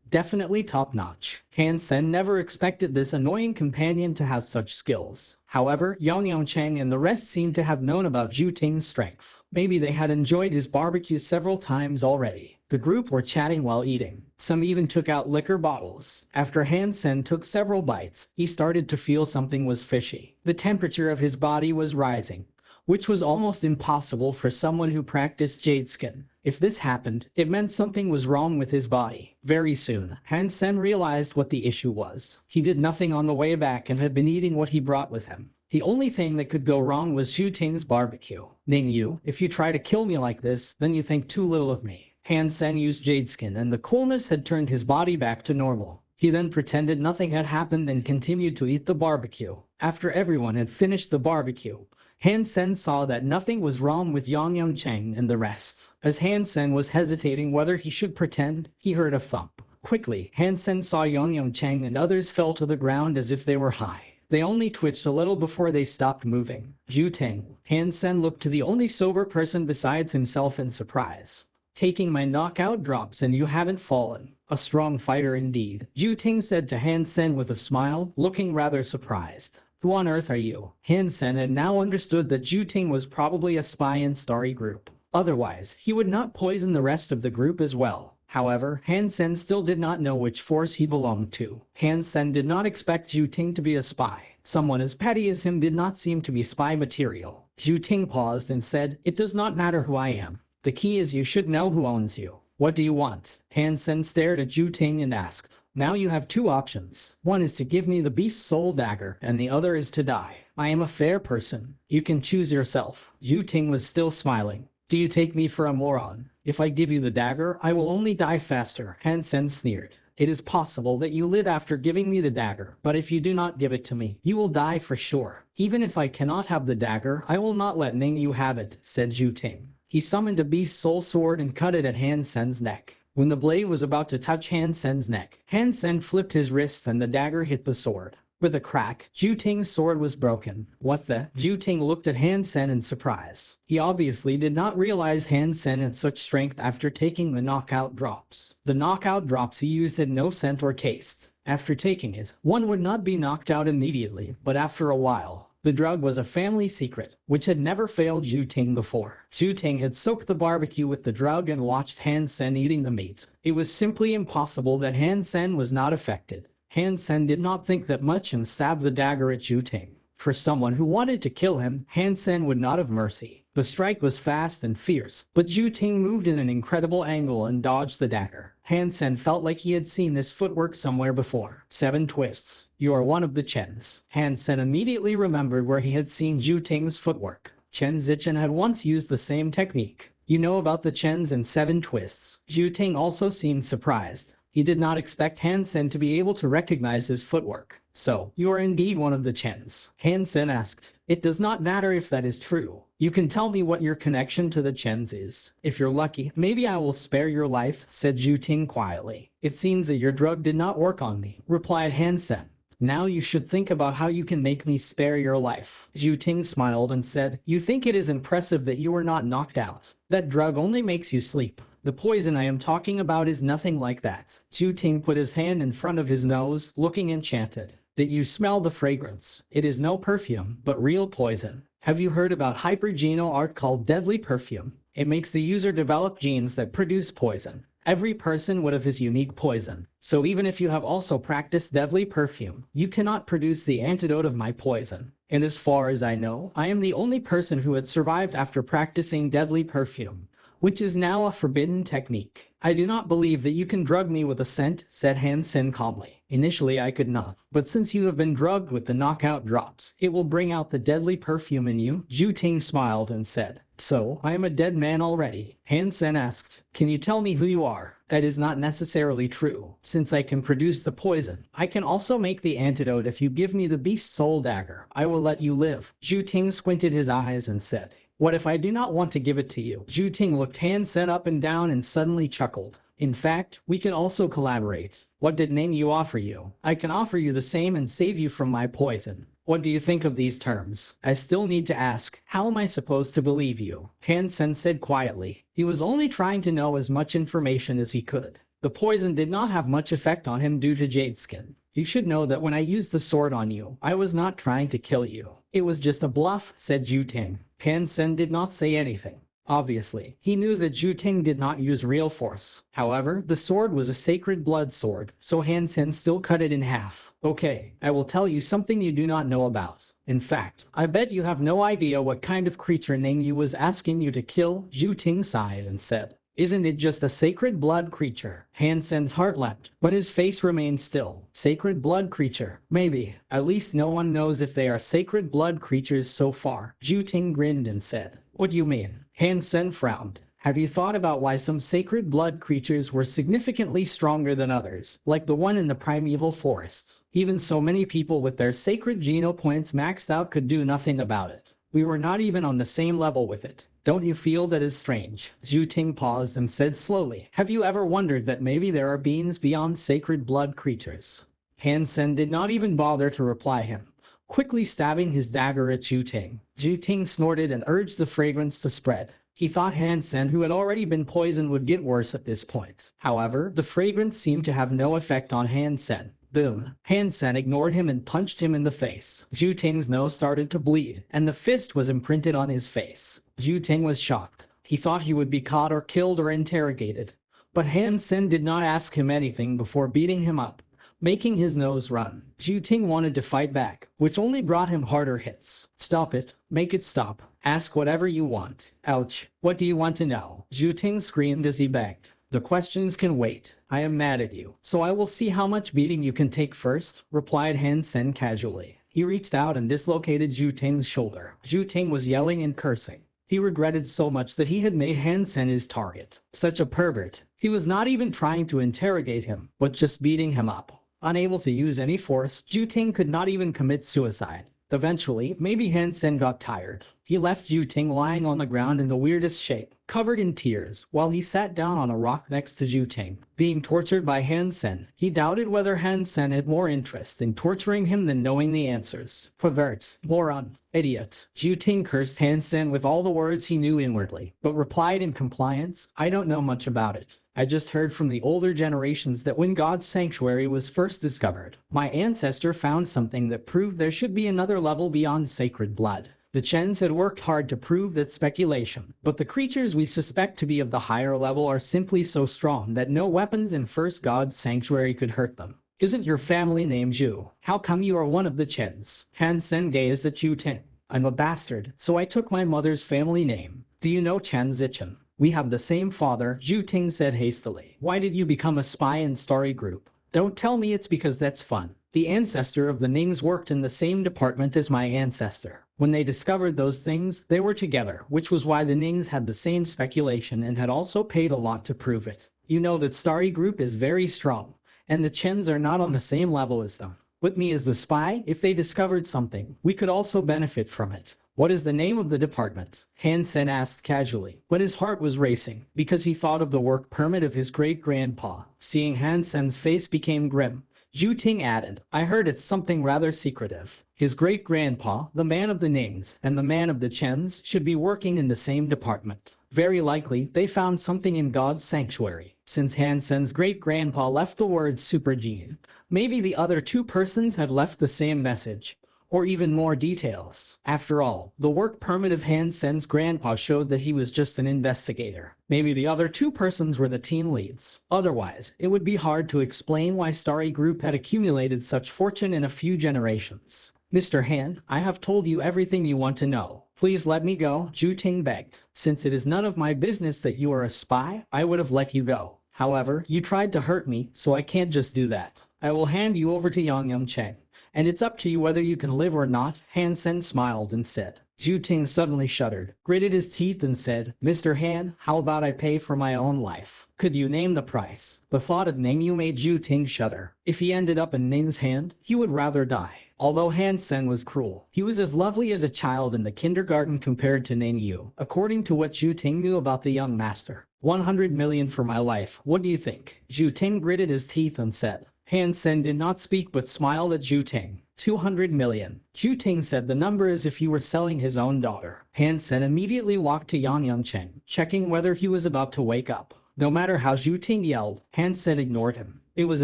definitely top-notch. Hansen never expected this annoying companion to have such skills. However, Yang Cheng and the rest seemed to have known about Zhu Ting's strength. Maybe they had enjoyed his barbecue several times already. The group were chatting while eating. Some even took out liquor bottles. After Hansen took several bites, he started to feel something was fishy. The temperature of his body was rising, which was almost impossible for someone who practiced jade skin. If this happened, it meant something was wrong with his body. Very soon, Hansen realized what the issue was. He did nothing on the way back and had been eating what he brought with him. The only thing that could go wrong was Zhu Ting's barbecue. Ningyu, if you try to kill me like this, then you think too little of me. Hansen used jade skin and the coolness had turned his body back to normal. He then pretended nothing had happened and continued to eat the barbecue. After everyone had finished the barbecue, Hansen saw that nothing was wrong with Yang Cheng and the rest. As Hansen was hesitating whether he should pretend, he heard a thump. Quickly, Hansen saw Yang Cheng and others fell to the ground as if they were high. They only twitched a little before they stopped moving. Zhu Ting. Hansen looked to the only sober person besides himself in surprise. Taking my knockout drops and you haven't fallen. A strong fighter indeed, Zhu Ting said to Hansen with a smile, looking rather surprised. Who on earth are you? Hansen had now understood that Zhu Ting was probably a spy in Starry Group. Otherwise, he would not poison the rest of the group as well. However, Hansen still did not know which force he belonged to. Hansen did not expect Zhu Ting to be a spy. Someone as petty as him did not seem to be spy material. Zhu Ting paused and said, "It does not matter who I am. The key is you should know who owns you. What do you want?" Hansen stared at Zhu Ting and asked. "Now you have two options. One is to give me the beast's soul dagger, and the other is to die. I am a fair person. You can choose yourself." Zhu Ting was still smiling. "Do you take me for a moron? If I give you the dagger, I will only die faster," Hansen sneered. "It is possible that you live after giving me the dagger, but if you do not give it to me, you will die for sure. Even if I cannot have the dagger, I will not let Ningyu have it," said Zhu Ting. He summoned a beast soul sword and cut it at Hansen's neck. When the blade was about to touch Hansen's neck, Hansen flipped his wrist and the dagger hit the sword. With a crack, Zhu Ting's sword was broken. "What the?" Zhu Ting looked at Hansen in surprise. He obviously did not realize Hansen had such strength after taking the knockout drops. The knockout drops he used had no scent or taste. After taking it, one would not be knocked out immediately, but after a while. The drug was a family secret, which had never failed Zhu Ting before. Zhu Ting had soaked the barbecue with the drug and watched Hansen eating the meat. It was simply impossible that Hansen was not affected. Hansen did not think that much and stabbed the dagger at Zhu Ting. For someone who wanted to kill him, Hansen would not have mercy. The strike was fast and fierce, but Zhu Ting moved in an incredible angle and dodged the dagger. Hansen felt like he had seen this footwork somewhere before. 7 twists. "You are one of the Chens." Hansen immediately remembered where he had seen Zhu Ting's footwork. Chen Zichen had once used the same technique. "You know about the Chens and 7 twists." Zhu Ting also seemed surprised. He did not expect Hansen to be able to recognize his footwork. "So, you are indeed one of the Chens?" Hansen asked. "It does not matter if that is true. You can tell me what your connection to the Chens is. If you're lucky, maybe I will spare your life," said Zhu Ting quietly. "It seems that your drug did not work on me," replied Hansen. "Now you should think about how you can make me spare your life." Zhu Ting smiled and said, "You think it is impressive that you were not knocked out. That drug only makes you sleep. The poison I am talking about is nothing like that." Zhu Ting put his hand in front of his nose, looking enchanted. "Did you smell the fragrance? It is no perfume, but real poison. Have you heard about hypergeno art called deadly perfume? It makes the user develop genes that produce poison. Every person would have his unique poison. So even if you have also practiced deadly perfume, you cannot produce the antidote of my poison. And as far as I know, I am the only person who had survived after practicing deadly perfume, which is now a forbidden technique. I do not believe that you can drug me with a scent, said Hansen calmly. Initially I could not, but since you have been drugged with the knockout drops, it will bring out the deadly perfume in you. Zhu Ting smiled and said, so, I am a dead man already? Hansen asked, can you tell me who you are? That is not necessarily true. Since I can produce the poison, I can also make the antidote. If you give me the beast soul dagger, I will let you live. Zhu Ting squinted his eyes and said, what if I do not want to give it to you? Zhu Ting looked Hansen up and down and suddenly chuckled. In fact, we can also collaborate. What did name you offer you? I can offer you the same and save you from my poison. What do you think of these terms? I still need to ask, how am I supposed to believe you? Hansen said quietly. He was only trying to know as much information as he could. The poison did not have much effect on him due to Jade Skin. You should know that when I used the sword on you, I was not trying to kill you. It was just a bluff, said Zhu Ting. Hansen did not say anything. Obviously, he knew that Zhu Ting did not use real force. However, the sword was a sacred blood sword, so Hansen still cut it in half. Okay, I will tell you something you do not know about. In fact, I bet you have no idea what kind of creature Ning Yu was asking you to kill. Zhu Ting sighed and said, isn't it just a sacred blood creature? Hansen's heart leapt, but his face remained still. Sacred blood creature? Maybe. At least no one knows if they are sacred blood creatures so far. Zhu Ting grinned and said, what do you mean? Hansen frowned. Have you thought about why some sacred blood creatures were significantly stronger than others, like the one in the primeval forests? Even so many people with their sacred geno points maxed out could do nothing about it. We were not even on the same level with it. Don't you feel that is strange? Zhu Ting paused and said slowly, have you ever wondered that maybe there are beings beyond sacred blood creatures? Hansen did not even bother to reply him, quickly stabbing his dagger at Zhu Ting. Zhu Ting snorted and urged the fragrance to spread. He thought Hansen, who had already been poisoned, would get worse at this point. However, the fragrance seemed to have no effect on Hansen. Boom. Hansen ignored him and punched him in the face. Zhu Ting's nose started to bleed, and the fist was imprinted on his face. Zhu Ting was shocked. He thought he would be caught or killed or interrogated. But Hansen did not ask him anything before beating him up, making his nose run. Zhu Ting wanted to fight back, which only brought him harder hits. Stop it. Make it stop. Ask whatever you want. Ouch. What do you want to know? Zhu Ting screamed as he begged. The questions can wait. I am mad at you, so I will see how much beating you can take first, replied Hansen casually. He reached out and dislocated Zhu Ting's shoulder. Zhu Ting was yelling and cursing. He regretted so much that he had made Hansen his target. Such a pervert. He was not even trying to interrogate him, but just beating him up. Unable to use any force, Zhu Ting could not even commit suicide. Eventually, maybe Hansen got tired. He left Zhu Ting lying on the ground in the weirdest shape, covered in tears, while he sat down on a rock next to Zhu Ting. Being tortured by Hansen, he doubted whether Hansen had more interest in torturing him than knowing the answers. Pervert, moron, idiot. Zhu Ting cursed Hansen with all the words he knew inwardly, but replied in compliance, I don't know much about it. I just heard from the older generations that when God's sanctuary was first discovered, my ancestor found something that proved there should be another level beyond sacred blood. The Chens had worked hard to prove that speculation, but the creatures we suspect to be of the higher level are simply so strong that no weapons in first God's sanctuary could hurt them. Isn't your family name Zhu? How come you are one of the Chens? Hansen gazed at Zhu Ting. I'm a bastard, so I took my mother's family name. Do you know Chen Zichen? We have the same father, Zhu Ting said hastily. Why did you become a spy in Starry Group? Don't tell me it's because that's fun. The ancestor of the Nings worked in the same department as my ancestor. When they discovered those things, they were together, which was why the Nings had the same speculation and had also paid a lot to prove it. You know that Starry Group is very strong, and the Chens are not on the same level as them. With me as the spy, if they discovered something, we could also benefit from it. What is the name of the department? Hansen asked casually, but his heart was racing, because he thought of the work permit of his great-grandpa. Seeing Hansen's face became grim, Zhu Ting added, I heard it's something rather secretive. His great-grandpa, the man of the Nings, and the man of the Chens should be working in the same department. Very likely, they found something in God's sanctuary. Since Hansen's great-grandpa left the word super gene, maybe the other two persons had left the same message. or even more details. After all, the work permit of Hansen's grandpa showed that he was just an investigator. Maybe the other two persons were the team leads. Otherwise, it would be hard to explain why Starry Group had accumulated such fortune in a few generations. Mr. Han, I have told you everything you want to know. Please let me go, Zhu Ting begged. Since it is none of my business that you are a spy, I would have let you go. However, you tried to hurt me, so I can't just do that. I will hand you over to Yang Cheng, and it's up to you whether you can live or not. Hansen smiled and said. Zhu Ting suddenly shuddered, gritted his teeth and said, Mr. Han, how about I pay for my own life? Could you name the price? The thought of Ningyu made Zhu Ting shudder. If he ended up in Ning's hand, he would rather die. Although Hansen was cruel, he was as lovely as a child in the kindergarten compared to Ningyu, according to what Zhu Ting knew about the young master. 100 million for my life, what do you think? Zhu Ting gritted his teeth and said. Hansen did not speak but smiled at Zhu Ting. 200 million. Zhu Ting said the number as if he were selling his own daughter. Hansen immediately walked to Yang Cheng, checking whether he was about to wake up. No matter how Zhu Ting yelled, Hansen ignored him. It was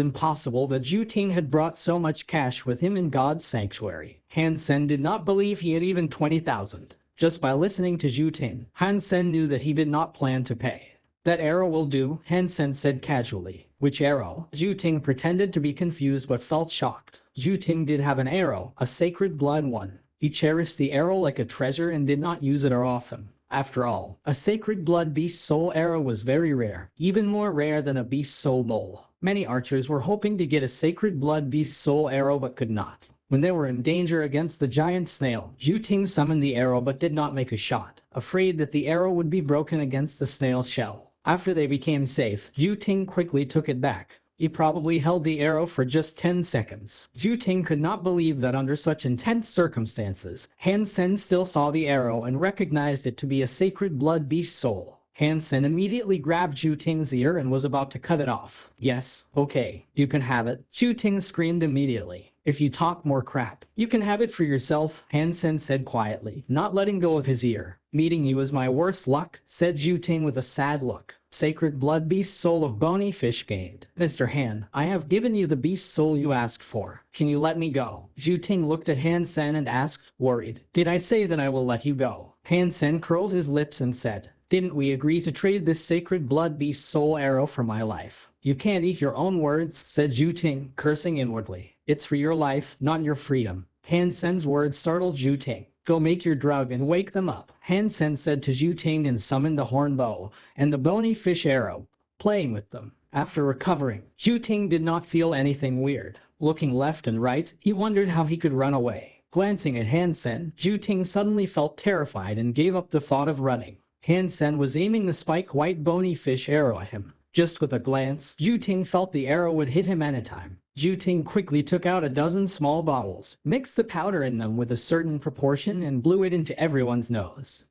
impossible that Zhu Ting had brought so much cash with him in God's sanctuary. Hansen did not believe he had even 20,000. Just by listening to Zhu Ting, Hansen knew that he did not plan to pay. That arrow will do, Hansen said casually. Which arrow? Zhu Ting pretended to be confused but felt shocked. Zhu Ting did have an arrow, a sacred blood one. He cherished the arrow like a treasure and did not use it often. After all, a sacred blood beast soul arrow was very rare, even more rare than a beast soul bowl. Many archers were hoping to get a sacred blood beast soul arrow but could not. When they were in danger against the giant snail, Zhu Ting summoned the arrow but did not make a shot, afraid that the arrow would be broken against the snail's shell. After they became safe, Zhu Ting quickly took it back. He probably held the arrow for just 10 seconds. Zhu Ting could not believe that under such intense circumstances, Hansen still saw the arrow and recognized it to be a sacred blood beast soul. Hansen immediately grabbed Zhu Ting's ear and was about to cut it off. Yes, okay, you can have it. Zhu Ting screamed immediately. If you talk more crap, you can have it for yourself, Hansen said quietly, not letting go of his ear. Meeting you is my worst luck, said Zhu Ting with a sad look. Sacred blood beast soul of bony fish gained. Mr. Han, I have given you the beast soul you asked for. Can you let me go? Zhu Ting looked at Hansen and asked, worried. Did I say that I will let you go? Hansen curled his lips and said, didn't we agree to trade this sacred blood beast soul arrow for my life? You can't eat your own words, said Zhu Ting, cursing inwardly. It's for your life, not your freedom. Hansen's words startled Zhu Ting. Go make your drug and wake them up, Hansen said to Zhu Ting and summoned the horn bow and the bony fish arrow, playing with them. After recovering, Zhu Ting did not feel anything weird. Looking left and right, he wondered how he could run away. Glancing at Hansen, Zhu Ting suddenly felt terrified and gave up the thought of running. Hansen was aiming the spike-white bony fish arrow at him. Just with a glance, Zhu Ting felt the arrow would hit him anytime. Zhu Ting quickly took out a dozen small bottles, mixed the powder in them with a certain proportion and blew it into everyone's nose.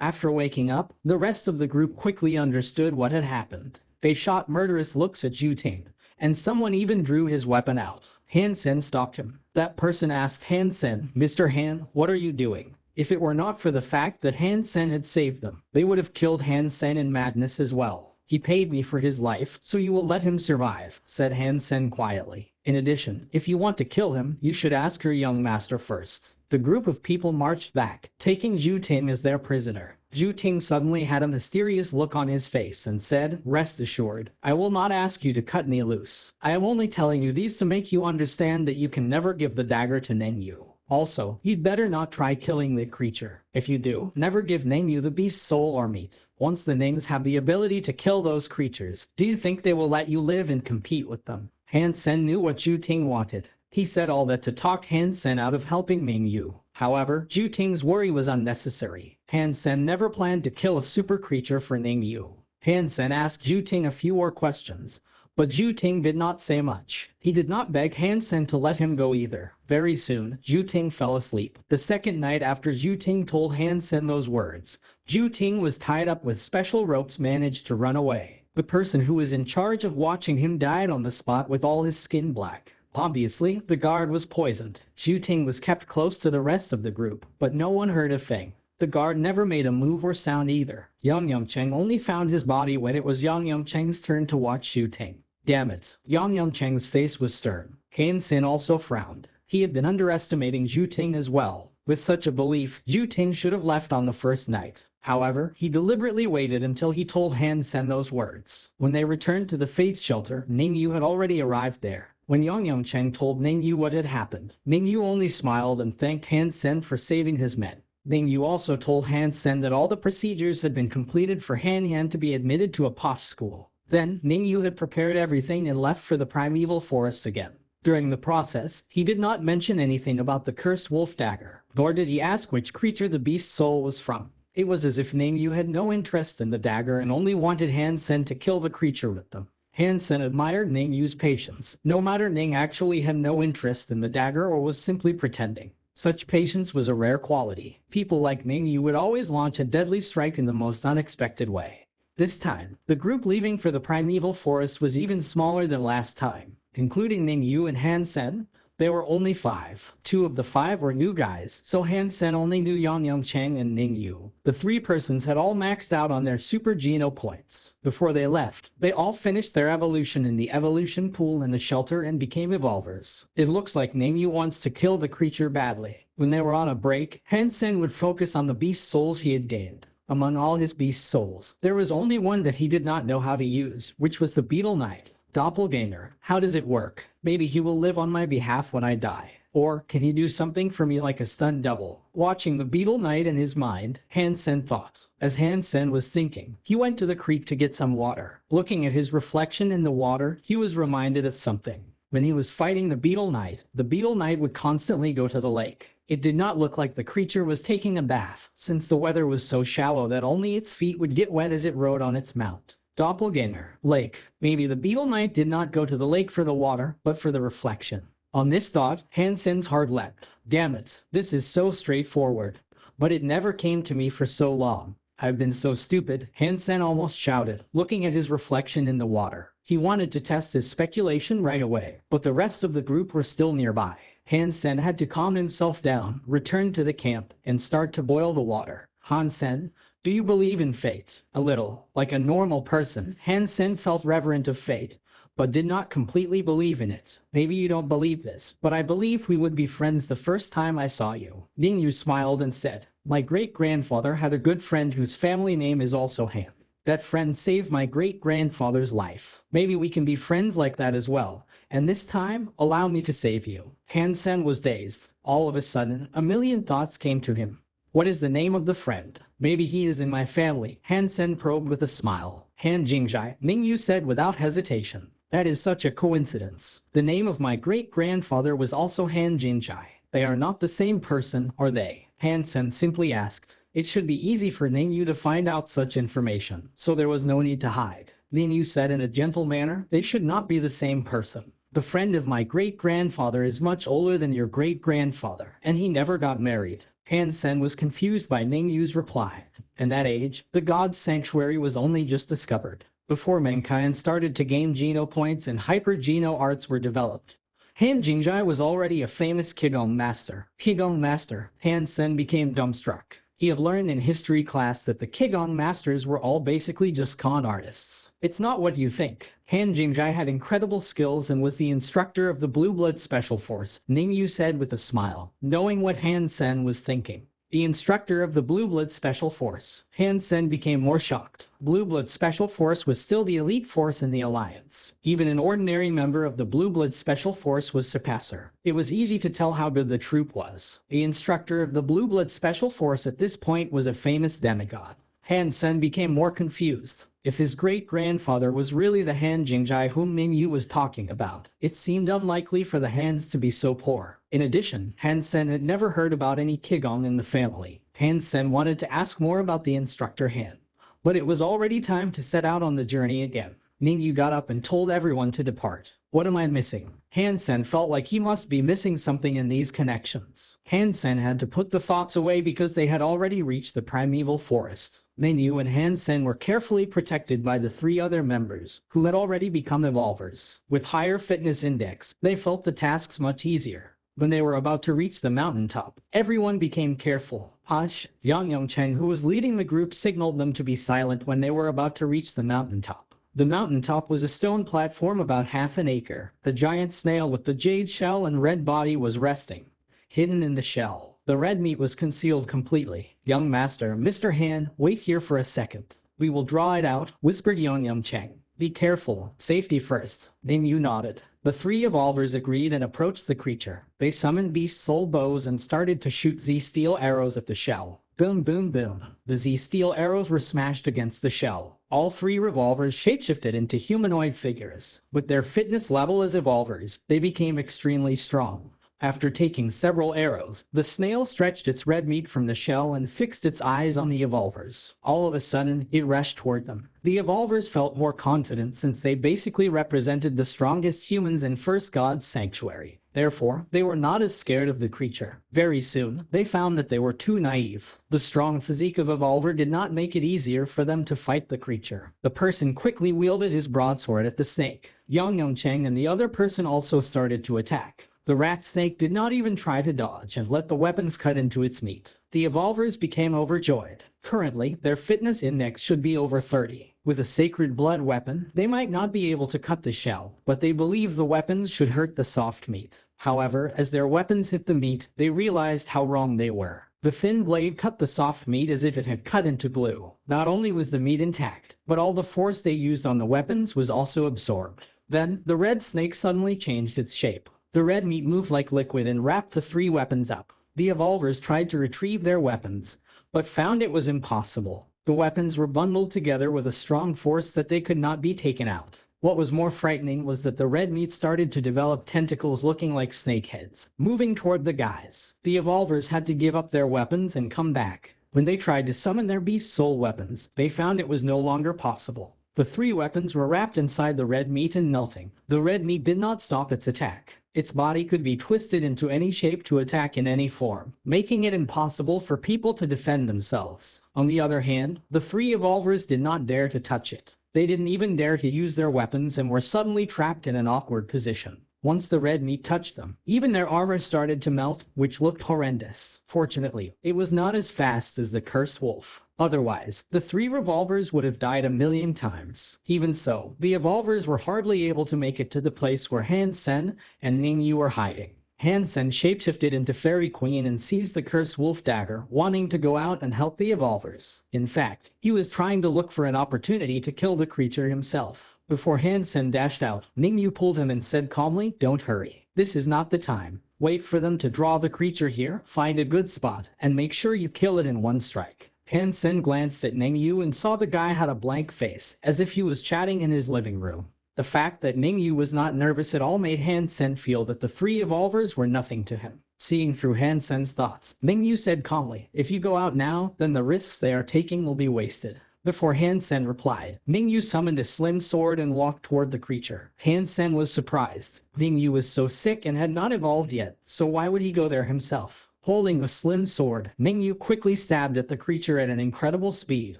After waking up, the rest of the group quickly understood what had happened. They shot murderous looks at Zhu Ting, and someone even drew his weapon out. Hansen stopped him. That person asked Hansen, Mr. Han, what are you doing? If it were not for the fact that Hansen had saved them, they would have killed Hansen in madness as well. He paid me for his life, so you will let him survive, said Hansen quietly. In addition, if you want to kill him, you should ask your young master first. The group of people marched back, taking Zhu Ting as their prisoner. Zhu Ting suddenly had a mysterious look on his face and said, rest assured, I will not ask you to cut me loose. I am only telling you these to make you understand that you can never give the dagger to Ningyu. Also, you'd better not try killing the creature. If you do, never give Ningyu the beast's soul or meat. Once the Nings have the ability to kill those creatures, do you think they will let you live and compete with them? Hansen knew what Zhu Ting wanted. He said all that to talk Hansen out of helping Ningyu. However, Zhu Ting's worry was unnecessary. Hansen never planned to kill a super creature for Ningyu. Hansen asked Zhu Ting a few more questions, but Zhu Ting did not say much. He did not beg Hansen to let him go either. Very soon, Zhu Ting fell asleep. The second night after Zhu Ting told Hansen those words, Zhu Ting was tied up with special ropes managed to run away. The person who was in charge of watching him died on the spot with all his skin black. Obviously, the guard was poisoned. Zhu Ting was kept close to the rest of the group, but no one heard a thing. The guard never made a move or sound either. Yang Cheng only found his body when it was Yang Cheng's turn to watch Zhu Ting. Damn it. Yang Cheng's face was stern. Hansen also frowned. He had been underestimating Zhu Ting as well. With such a belief, Zhu Ting should have left on the first night. However, he deliberately waited until he told Hansen those words. When they returned to the Fates shelter, Ning Yu had already arrived there. When Yang Yongcheng told Ning Yu what had happened, Ning Yu only smiled and thanked Hansen for saving his men. Ning Yu also told Hansen that all the procedures had been completed for Han Yan to be admitted to a posh school. Then, Ning Yu had prepared everything and left for the primeval forests again. During the process, he did not mention anything about the cursed wolf dagger, nor did he ask which creature the beast's soul was from. It was as if Ning Yu had no interest in the dagger and only wanted Hansen to kill the creature with them. Hansen admired Ning Yu's patience, no matter Ning actually had no interest in the dagger or was simply pretending. Such patience was a rare quality. People like Ning Yu would always launch a deadly strike in the most unexpected way. This time, the group leaving for the primeval forest was even smaller than last time. Including Ning Yu and Hansen, there were only 5. 2 of the 5 were new guys, so Hansen only knew Yang Yongcheng and Ning Yu. The 3 persons had all maxed out on their super geno points. Before they left, they all finished their evolution in the evolution pool in the shelter and became evolvers. It looks like Ning Yu wants to kill the creature badly. When they were on a break, Hansen would focus on the beast souls he had gained. Among all his beast souls, there was only one that he did not know how to use, which was the Beetle Knight. Doppelganger, how does it work? Maybe he will live on my behalf when I die. Or, can he do something for me like a stunt double? Watching the Beetle Knight in his mind, Hansen thought. As Hansen was thinking, he went to the creek to get some water. Looking at his reflection in the water, he was reminded of something. When he was fighting the Beetle Knight would constantly go to the lake. It did not look like the creature was taking a bath, since the weather was so shallow that only its feet would get wet as it rode on its mount. Doppelganger, lake. Maybe the Beetle Knight did not go to the lake for the water, but for the reflection. On this thought, Hansen's heart leapt. Damn it, this is so straightforward. But it never came to me for so long. I've been so stupid, Hansen almost shouted, looking at his reflection in the water. He wanted to test his speculation right away, but the rest of the group were still nearby. Hansen had to calm himself down, return to the camp, and start to boil the water. Hansen, do you believe in fate? A little. Like a normal person, Hansen felt reverent of fate, but did not completely believe in it. Maybe you don't believe this, but I believe we would be friends the first time I saw you. Ning Yu smiled and said, my great-grandfather had a good friend whose family name is also Han. That friend saved my great-grandfather's life. Maybe we can be friends like that as well. And this time, allow me to save you. Hansen was dazed. All of a sudden, a million thoughts came to him. What is the name of the friend? Maybe he is in my family, Hansen probed with a smile. Han Jingjai, Ning Yu said without hesitation. That is such a coincidence. The name of my great-grandfather was also Han Jingjai. They are not the same person, are they? Hansen simply asked. It should be easy for Ning Yu to find out such information, so there was no need to hide. Ning Yu said in a gentle manner, they should not be the same person. The friend of my great-grandfather is much older than your great-grandfather, and he never got married. Hansen was confused by Ning Yu's reply. In that age, the God's Sanctuary was only just discovered. Before mankind started to gain geno points and hyper-geno arts were developed. Han Jingjai was already a famous Qigong master. Qigong master, Hansen became dumbstruck. He had learned in history class that the Qigong masters were all basically just con artists. It's not what you think. Han Jingjai had incredible skills and was the instructor of the Blue Blood Special Force, Ning Yu said with a smile, knowing what Hansen was thinking. The instructor of the Blue Blood Special Force. Hansen became more shocked. Blue Blood Special Force was still the elite force in the Alliance. Even an ordinary member of the Blue Blood Special Force was surpasser. It was easy to tell how good the troop was. The instructor of the Blue Blood Special Force at this point was a famous demigod. Hansen became more confused. If his great-grandfather was really the Han Jingjai whom Ning Yu was talking about, it seemed unlikely for the Hans to be so poor. In addition, Hansen had never heard about any Qigong in the family. Hansen wanted to ask more about the instructor Han. But it was already time to set out on the journey again. Ning Yu got up and told everyone to depart. What am I missing? Hansen felt like he must be missing something in these connections. Hansen had to put the thoughts away because they had already reached the primeval forest. Ning Yu and Hansen were carefully protected by the 3 other members, who had already become evolvers. With higher fitness index, they felt the tasks much easier. When they were about to reach the mountaintop, everyone became careful. Hush! Yang Yongcheng, who was leading the group, signaled them to be silent when they were about to reach the mountaintop. The mountaintop was a stone platform about half an acre. The giant snail with the jade shell and red body was resting, hidden in the shell. The red meat was concealed completely. "Young master, Mr. Han, wait here for a second. We will draw it out," whispered Young Cheng. "Be careful, safety first." Ning nodded. The three evolvers agreed and approached the creature. They summoned beast soul bows and started to shoot Z-steel arrows at the shell. Boom, boom, boom. The Z-steel arrows were smashed against the shell. All three revolvers shapeshifted into humanoid figures. With their fitness level as evolvers, they became extremely strong. After taking several arrows, the snail stretched its red meat from the shell and fixed its eyes on the evolvers. All of a sudden, it rushed toward them. The evolvers felt more confident since they basically represented the strongest humans in First God's sanctuary. Therefore, they were not as scared of the creature. Very soon, they found that they were too naive. The strong physique of Evolver did not make it easier for them to fight the creature. The person quickly wielded his broadsword at the snake. Young Cheng and the other person also started to attack. The rat snake did not even try to dodge and let the weapons cut into its meat. The evolvers became overjoyed. Currently, their fitness index should be over 30. With a sacred blood weapon, they might not be able to cut the shell, but they believe the weapons should hurt the soft meat. However, as their weapons hit the meat, they realized how wrong they were. The thin blade cut the soft meat as if it had cut into glue. Not only was the meat intact, but all the force they used on the weapons was also absorbed. Then, the red snake suddenly changed its shape. The red meat moved like liquid and wrapped the three weapons up. The evolvers tried to retrieve their weapons, but found it was impossible. The weapons were bundled together with a strong force that they could not be taken out. What was more frightening was that the red meat started to develop tentacles looking like snake heads, moving toward the guys. The evolvers had to give up their weapons and come back. When they tried to summon their beast soul weapons, they found it was no longer possible. The three weapons were wrapped inside the red meat and melting. The red meat did not stop its attack. Its body could be twisted into any shape to attack in any form, making it impossible for people to defend themselves. On the other hand, the three evolvers did not dare to touch it. They didn't even dare to use their weapons and were suddenly trapped in an awkward position. Once the red meat touched them, even their armor started to melt, which looked horrendous. Fortunately, it was not as fast as the cursed wolf. Otherwise, the three revolvers would have died 1,000,000 times. Even so, the evolvers were hardly able to make it to the place where Hansen and Ning were hiding. Hansen shapeshifted into Fairy Queen and seized the cursed wolf dagger, wanting to go out and help the evolvers. In fact, he was trying to look for an opportunity to kill the creature himself. Before Hansen dashed out, Ning pulled him and said calmly, "Don't hurry. This is not the time. Wait for them to draw the creature here, find a good spot, and make sure you kill it in one strike." Hansen glanced at Ning and saw the guy had a blank face, as if he was chatting in his living room. The fact that Ning was not nervous at all made Hansen feel that the three evolvers were nothing to him. Seeing through Hansen's thoughts, Ning said calmly, "If you go out now, then the risks they are taking will be wasted." Before Hansen replied, Ning summoned a slim sword and walked toward the creature. Hansen was surprised. Ning was so sick and had not evolved yet, so why would he go there himself? Holding a slim sword, Ning quickly stabbed at the creature at an incredible speed,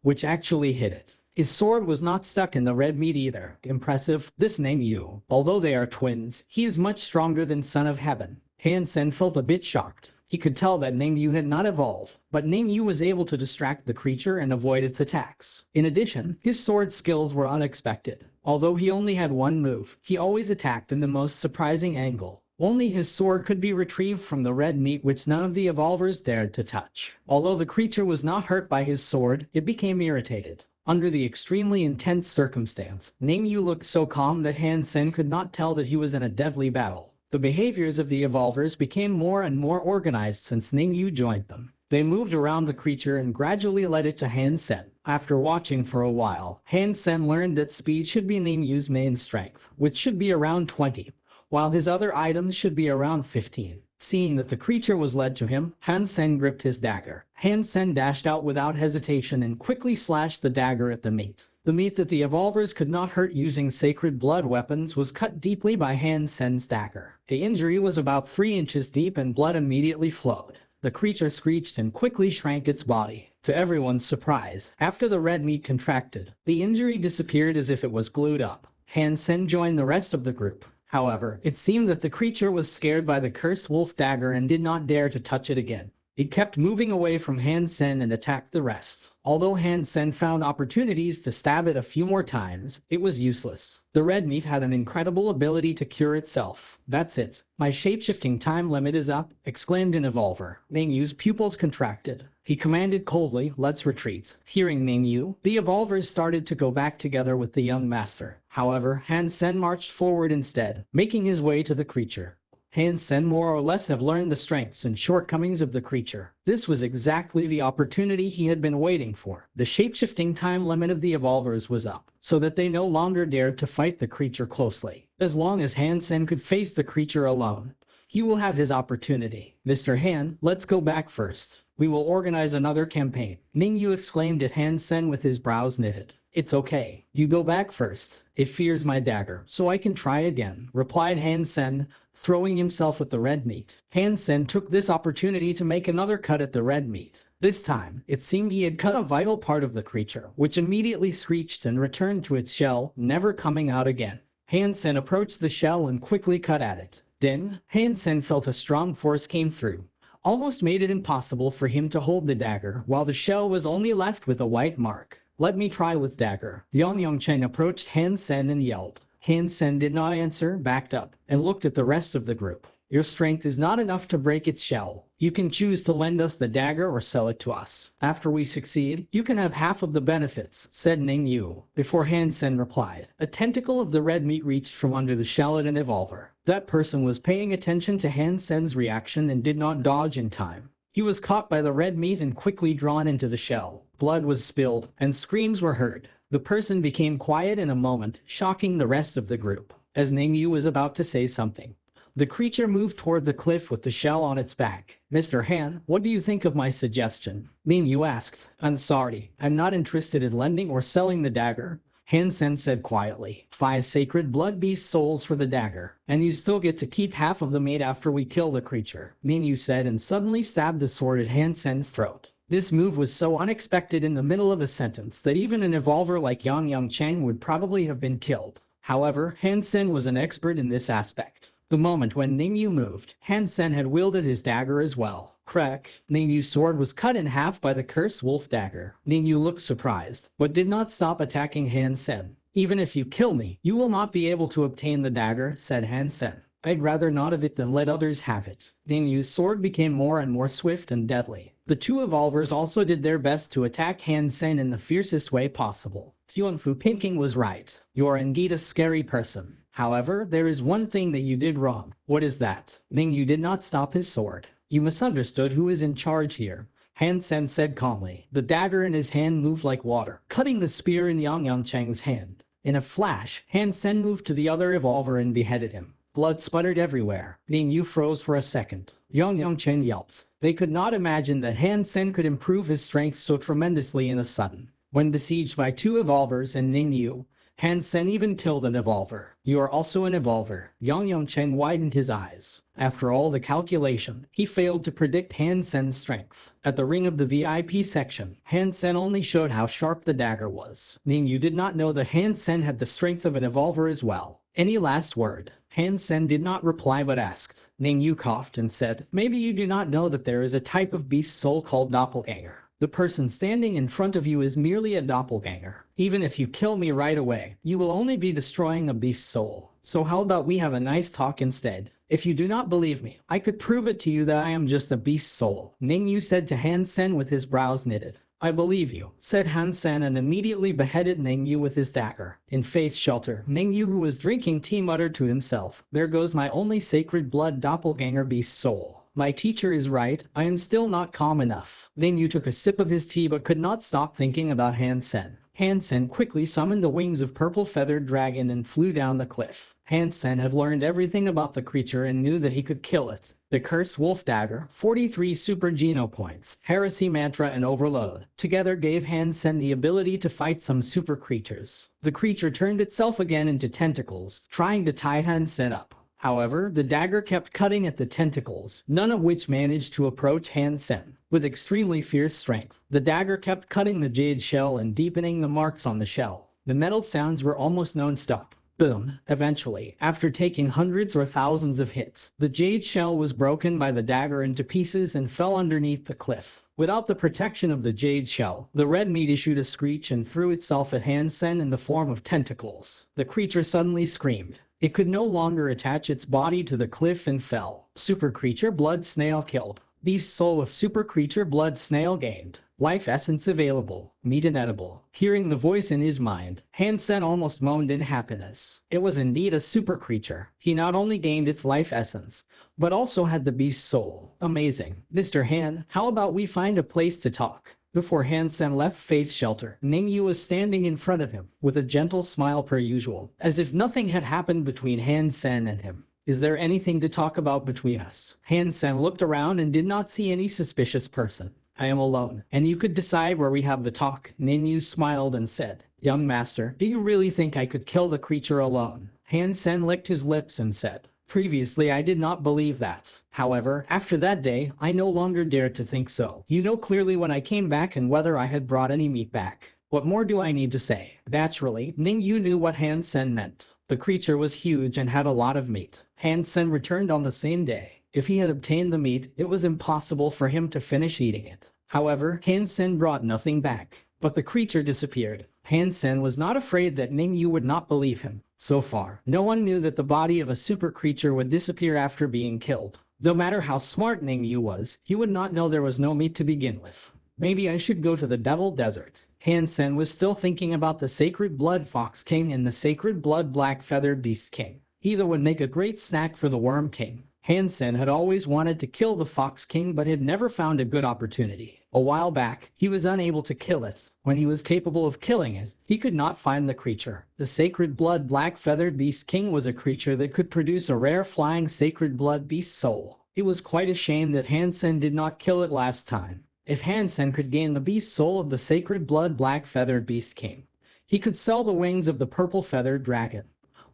which actually hit it. His sword was not stuck in the red meat either. Impressive. This Ning, although they are twins, he is much stronger than Son of Heaven. Hansen felt a bit shocked. He could tell that Ning had not evolved, but Ning was able to distract the creature and avoid its attacks. In addition, his sword skills were unexpected. Although he only had one move, he always attacked in the most surprising angle. Only his sword could be retrieved from the red meat which none of the evolvers dared to touch. Although the creature was not hurt by his sword, it became irritated. Under the extremely intense circumstance, Ning looked so calm that Hansen could not tell that he was in a deadly battle. The behaviors of the evolvers became more and more organized since Ning joined them. They moved around the creature and gradually led it to Hansen. After watching for a while, Hansen learned that speed should be Ning's main strength, which should be around 20. While his other items should be around 15. Seeing that the creature was led to him, Hansen gripped his dagger. Hansen dashed out without hesitation and quickly slashed the dagger at the meat. The meat that the evolvers could not hurt using sacred blood weapons was cut deeply by Hansen's dagger. The injury was about 3 inches deep and blood immediately flowed. The creature screeched and quickly shrank its body. To everyone's surprise, after the red meat contracted, the injury disappeared as if it was glued up. Hansen joined the rest of the group. However, it seemed that the creature was scared by the cursed wolf dagger and did not dare to touch it again. It kept moving away from Hansen and attacked the rest. Although Hansen found opportunities to stab it a few more times, it was useless. The red meat had an incredible ability to cure itself. "That's it. My shape-shifting time limit is up," exclaimed an evolver. Ningyu's pupils contracted. He commanded coldly, "Let's retreat." Hearing Ningyu, the evolvers started to go back together with the young master. However, Hansen marched forward instead, making his way to the creature. Hansen more or less have learned the strengths and shortcomings of the creature. This was exactly the opportunity he had been waiting for. The shape-shifting time limit of the evolvers was up, so that they no longer dared to fight the creature closely. As long as Hansen could face the creature alone, he will have his opportunity. "Mr. Han, let's go back first. We will organize another campaign," Ningyu exclaimed at Hansen with his brows knitted. "It's okay. You go back first. It fears my dagger, so I can try again," replied Hansen, throwing himself at the red meat. Hansen took this opportunity to make another cut at the red meat. This time, it seemed he had cut a vital part of the creature, which immediately screeched and returned to its shell, never coming out again. Hansen approached the shell and quickly cut at it. Then, Hansen felt a strong force came through, almost made it impossible for him to hold the dagger, while the shell was only left with a white mark. "Let me try with dagger." Yongcheng approached Hansen and yelled. Hansen did not answer, backed up, and looked at the rest of the group. "Your strength is not enough to break its shell. You can choose to lend us the dagger or sell it to us. After we succeed, you can have half of the benefits," said Ningyu. Before Hansen replied, a tentacle of the red meat reached from under the shell at an evolver. That person was paying attention to Hansen's reaction and did not dodge in time. He was caught by the red meat and quickly drawn into the shell. Blood was spilled, and screams were heard. The person became quiet in a moment, shocking the rest of the group. As Ningyu was about to say something, the creature moved toward the cliff with the shell on its back. "Mr. Han, what do you think of my suggestion?" Ningyu asked. "I'm sorry, I'm not interested in lending or selling the dagger," Hansen said quietly. "5 sacred blood beast souls for the dagger, and you still get to keep half of the meat after we kill the creature," Ningyu said and suddenly stabbed the sword at Hansen's throat. This move was so unexpected in the middle of a sentence that even an evolver like Yongcheng would probably have been killed. However, Hansen was an expert in this aspect. The moment when Ningyu moved, Hansen had wielded his dagger as well. Crack! Ningyu's sword was cut in half by the cursed wolf dagger. Ningyu looked surprised, but did not stop attacking Hansen. "Even if you kill me, you will not be able to obtain the dagger," said Hansen. "I'd rather not have it than let others have it." Ningyu's sword became more and more swift and deadly. The two evolvers also did their best to attack Hansen in the fiercest way possible. Yuanfu Pinking was right. You are indeed a scary person. However, there is one thing that you did wrong. "What is that?" Ningyu did not stop his sword. "You misunderstood who is in charge here," Hansen said calmly. The dagger in his hand moved like water, cutting the spear in Yongcheng's hand. In a flash, Hansen moved to the other evolver and beheaded him. Blood sputtered everywhere. Ningyu froze for a second. Yongcheng yelped. They could not imagine that Hansen could improve his strength so tremendously in a sudden. When besieged by 2 evolvers and Ningyu, Hansen even killed an evolver. "You are also an evolver." Yongcheng widened his eyes. After all the calculation, he failed to predict Hansen's strength. At the ring of the VIP section, Hansen only showed how sharp the dagger was. Ningyu did not know that Hansen had the strength of an evolver as well. "Any last word?" Hansen did not reply but asked. Ningyu coughed and said, "Maybe you do not know that there is a type of beast soul called doppelganger. The person standing in front of you is merely a doppelganger. Even if you kill me right away, you will only be destroying a beast soul. So how about we have a nice talk instead? If you do not believe me, I could prove it to you that I am just a beast soul," Ningyu said to Hansen with his brows knitted. "I believe you," said Hansen and immediately beheaded Ningyu with his dagger. In Faith's shelter, Ningyu, who was drinking tea, muttered to himself, "There goes my only sacred blood doppelganger beast soul. My teacher is right, I am still not calm enough." Ningyu took a sip of his tea but could not stop thinking about Hansen. Hansen quickly summoned the wings of purple feathered dragon and flew down the cliff. Hansen had learned everything about the creature and knew that he could kill it. The cursed wolf dagger, 43 super geno points, heresy mantra and overload together gave Hansen the ability to fight some super creatures. The creature turned itself again into tentacles, trying to tie Hansen up. However, the dagger kept cutting at the tentacles, none of which managed to approach Hansen. With extremely fierce strength, the dagger kept cutting the jade shell and deepening the marks on the shell. The metal sounds were almost non-stop. Boom. Eventually, after taking hundreds or thousands of hits, the jade shell was broken by the dagger into pieces and fell underneath the cliff. Without the protection of the jade shell, the red meat issued a screech and threw itself at Hansen in the form of tentacles. The creature suddenly screamed. It could no longer attach its body to the cliff and fell. Super creature blood snail killed. Beast soul of super creature blood snail gained. Life essence available. Meat inedible. Hearing the voice in his mind, Hansen almost moaned in happiness. It was indeed a super creature. He not only gained its life essence, but also had the beast soul. Amazing. Mr. Han, how about we find a place to talk? Before Hansen left Faith's shelter, Ningyu was standing in front of him, with a gentle smile per usual, as if nothing had happened between Hansen and him. Is there anything to talk about between us? Hansen looked around and did not see any suspicious person. I am alone, and you could decide where we have the talk. Ningyu smiled and said, Young master, do you really think I could kill the creature alone? Hansen licked his lips and said, Previously I did not believe that. However, after that day, I no longer dared to think so. You know clearly when I came back and whether I had brought any meat back. What more do I need to say? Naturally, Ningyu knew what Hansen meant. The creature was huge and had a lot of meat. Hansen returned on the same day. If he had obtained the meat, it was impossible for him to finish eating it. However, Hansen brought nothing back. But the creature disappeared. Hansen was not afraid that Ningyu would not believe him. So far, no one knew that the body of a super creature would disappear after being killed. No matter how smart Ningyu was, he would not know there was no meat to begin with. Maybe I should go to the Devil Desert. Hansen was still thinking about the Sacred Blood Fox King and the Sacred Blood Black Feathered Beast King. Either would make a great snack for the Worm King. Hansen had always wanted to kill the Fox King but had never found a good opportunity. A while back, he was unable to kill it. When he was capable of killing it, he could not find the creature. The Sacred Blood Black Feathered Beast King was a creature that could produce a rare flying Sacred Blood Beast soul. It was quite a shame that Hansen did not kill it last time. If Hansen could gain the beast soul of the Sacred Blood Black Feathered Beast King, he could sell the wings of the Purple Feathered Dragon,